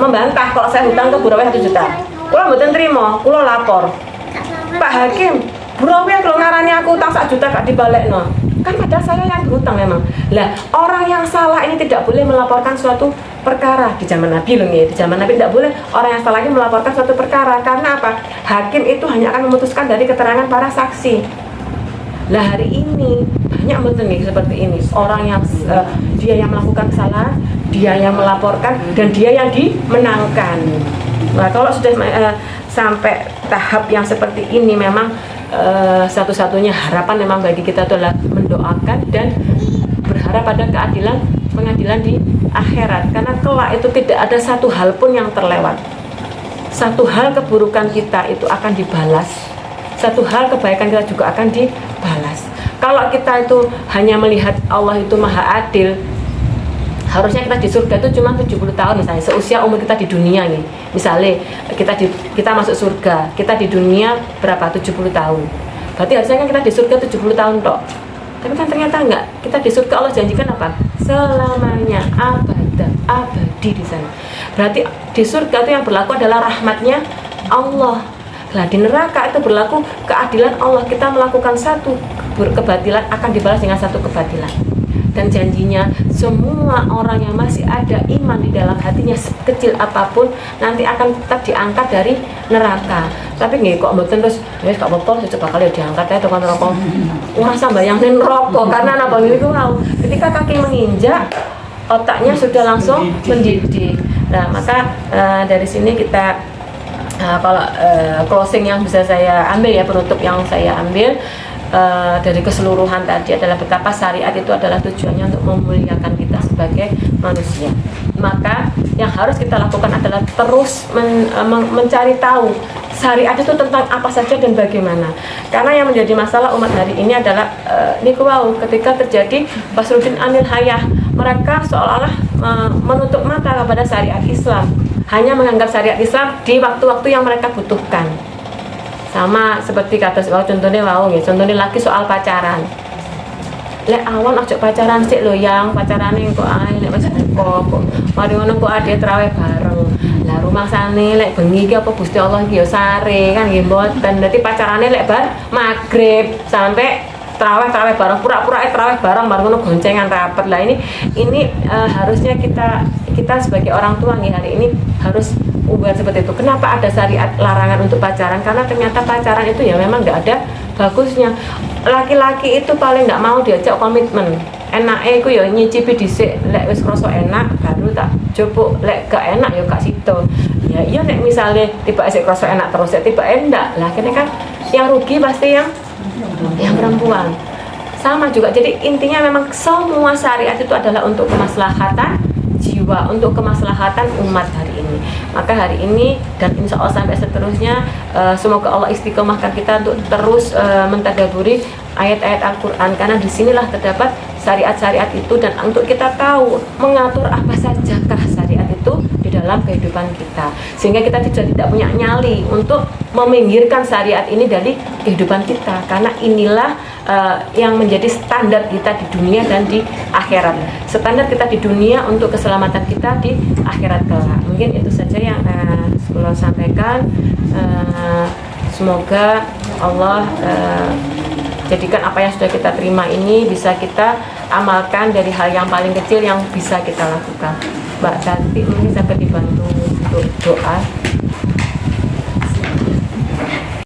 membantah kalau saya hutang ke Burawiyah 1 juta. Kulo mboten trimo, kulo lapor. Pak Hakim, Burawiyah kalau ngarani aku utang 1 juta gak dibalekno. Kan padahal saya yang berhutang memang. Lah, orang yang salah ini tidak boleh melaporkan suatu perkara di zaman Nabi loh ya. Di zaman Nabi tidak boleh orang yang salah ini melaporkan suatu perkara. Karena apa? Hakim itu hanya akan memutuskan dari keterangan para saksi. Lah hari ini banyak betul nih seperti ini. Orang yang dia yang melakukan kesalahan, dia yang melaporkan dan dia yang dimenangkan. Nah, kalau sudah sampai tahap yang seperti ini memang satu-satunya harapan memang bagi kita adalah mendoakan dan berharap pada pengadilan di akhirat, karena kelak itu tidak ada satu hal pun yang terlewat. Satu hal keburukan kita itu akan dibalas, satu hal kebaikan kita juga akan dibalas. Kalau kita itu hanya melihat Allah itu maha adil, harusnya kita di surga itu cuma 70 tahun misalnya, seusia umur kita di dunia nih. Misalnya kita masuk surga, kita di dunia berapa? 70 tahun. Berarti harusnya kan kita di surga 70 tahun toh. Tapi kan ternyata enggak. Kita di surga Allah janjikan apa? Selamanya, abadi di sana. Berarti di surga itu yang berlaku adalah rahmatnya Allah. Nah, di neraka itu berlaku keadilan Allah. Kita melakukan satu kebatilan akan dibalas dengan satu kebatilan. Dan janjinya semua orang yang masih ada iman di dalam hatinya sekecil apapun nanti akan tetap diangkat dari neraka. Tapi nggih kok mboten terus wis gak apa-apa coba kali diangkat ya tekan neraka. Ora sambayangin neraka karena napa niku mau ketika kaki menginjak otaknya sudah langsung mendidih. Nah, maka dari sini kita kalau closing yang bisa saya ambil ya, penutup yang saya ambil dari keseluruhan tadi adalah betapa syariat itu adalah tujuannya untuk memuliakan kita sebagai manusia. Maka yang harus kita lakukan adalah terus mencari tahu syariat itu tentang apa saja dan bagaimana. Karena yang menjadi masalah umat hari ini adalah ketika terjadi Basruddin Anil Hayah, mereka seolah-olah menutup mata kepada syariat Islam, hanya menganggap syariat Islam di waktu-waktu yang mereka butuhkan. Sama seperti kata contohnya contohnya lagi soal pacaran. Lek awan ojo pacaran sik lho yang pacarane kok ae lek pacaran kok mari ngono kok ade traweh bareng. Lah rumangsane lek bengi iki apa Gusti Allah iki ya sare kan nggih mboten. Dadi pacarane lek bar magrib sampai traweh bareng pura-pura traweh bareng baru ngono goncengan rapet. Lah ini harusnya kita sebagai orang tua nih hari ini harus ubah seperti itu. Kenapa ada syariat larangan untuk pacaran? Karena ternyata pacaran itu ya memang nggak ada bagusnya. Laki-laki itu paling nggak mau diajak komitmen. Enake iku ya nyicipi dhisik, lek wis krasa enak baru tak jupuk, lek gak enak ya gak sido. Ya iya nek misale tiba sik krasa enak terus tiba enggak. Lah kene kan yang rugi pasti yang perempuan. Sama juga. Jadi intinya memang semua syariat itu adalah untuk kemaslahatan jiwa, untuk kemaslahatan umat hari ini. Maka hari ini dan insya Allah sampai seterusnya semoga Allah istiqomahkan kita untuk terus mentadaburi ayat-ayat Al-Quran, karena disinilah terdapat syariat-syariat itu dan untuk kita tahu mengatur apa sajakah syariat itu di dalam kehidupan kita, sehingga kita tidak punya nyali untuk meminggirkan syariat ini dari kehidupan kita, karena inilah yang menjadi standar kita di dunia dan di akhirat. Standar kita di dunia untuk keselamatan kita di akhirat kelak. Mungkin itu saja yang saya sampaikan. Semoga Allah jadikan apa yang sudah kita terima ini bisa kita amalkan dari hal yang paling kecil yang bisa kita lakukan. Mbak Tati mungkin sampai dibantu.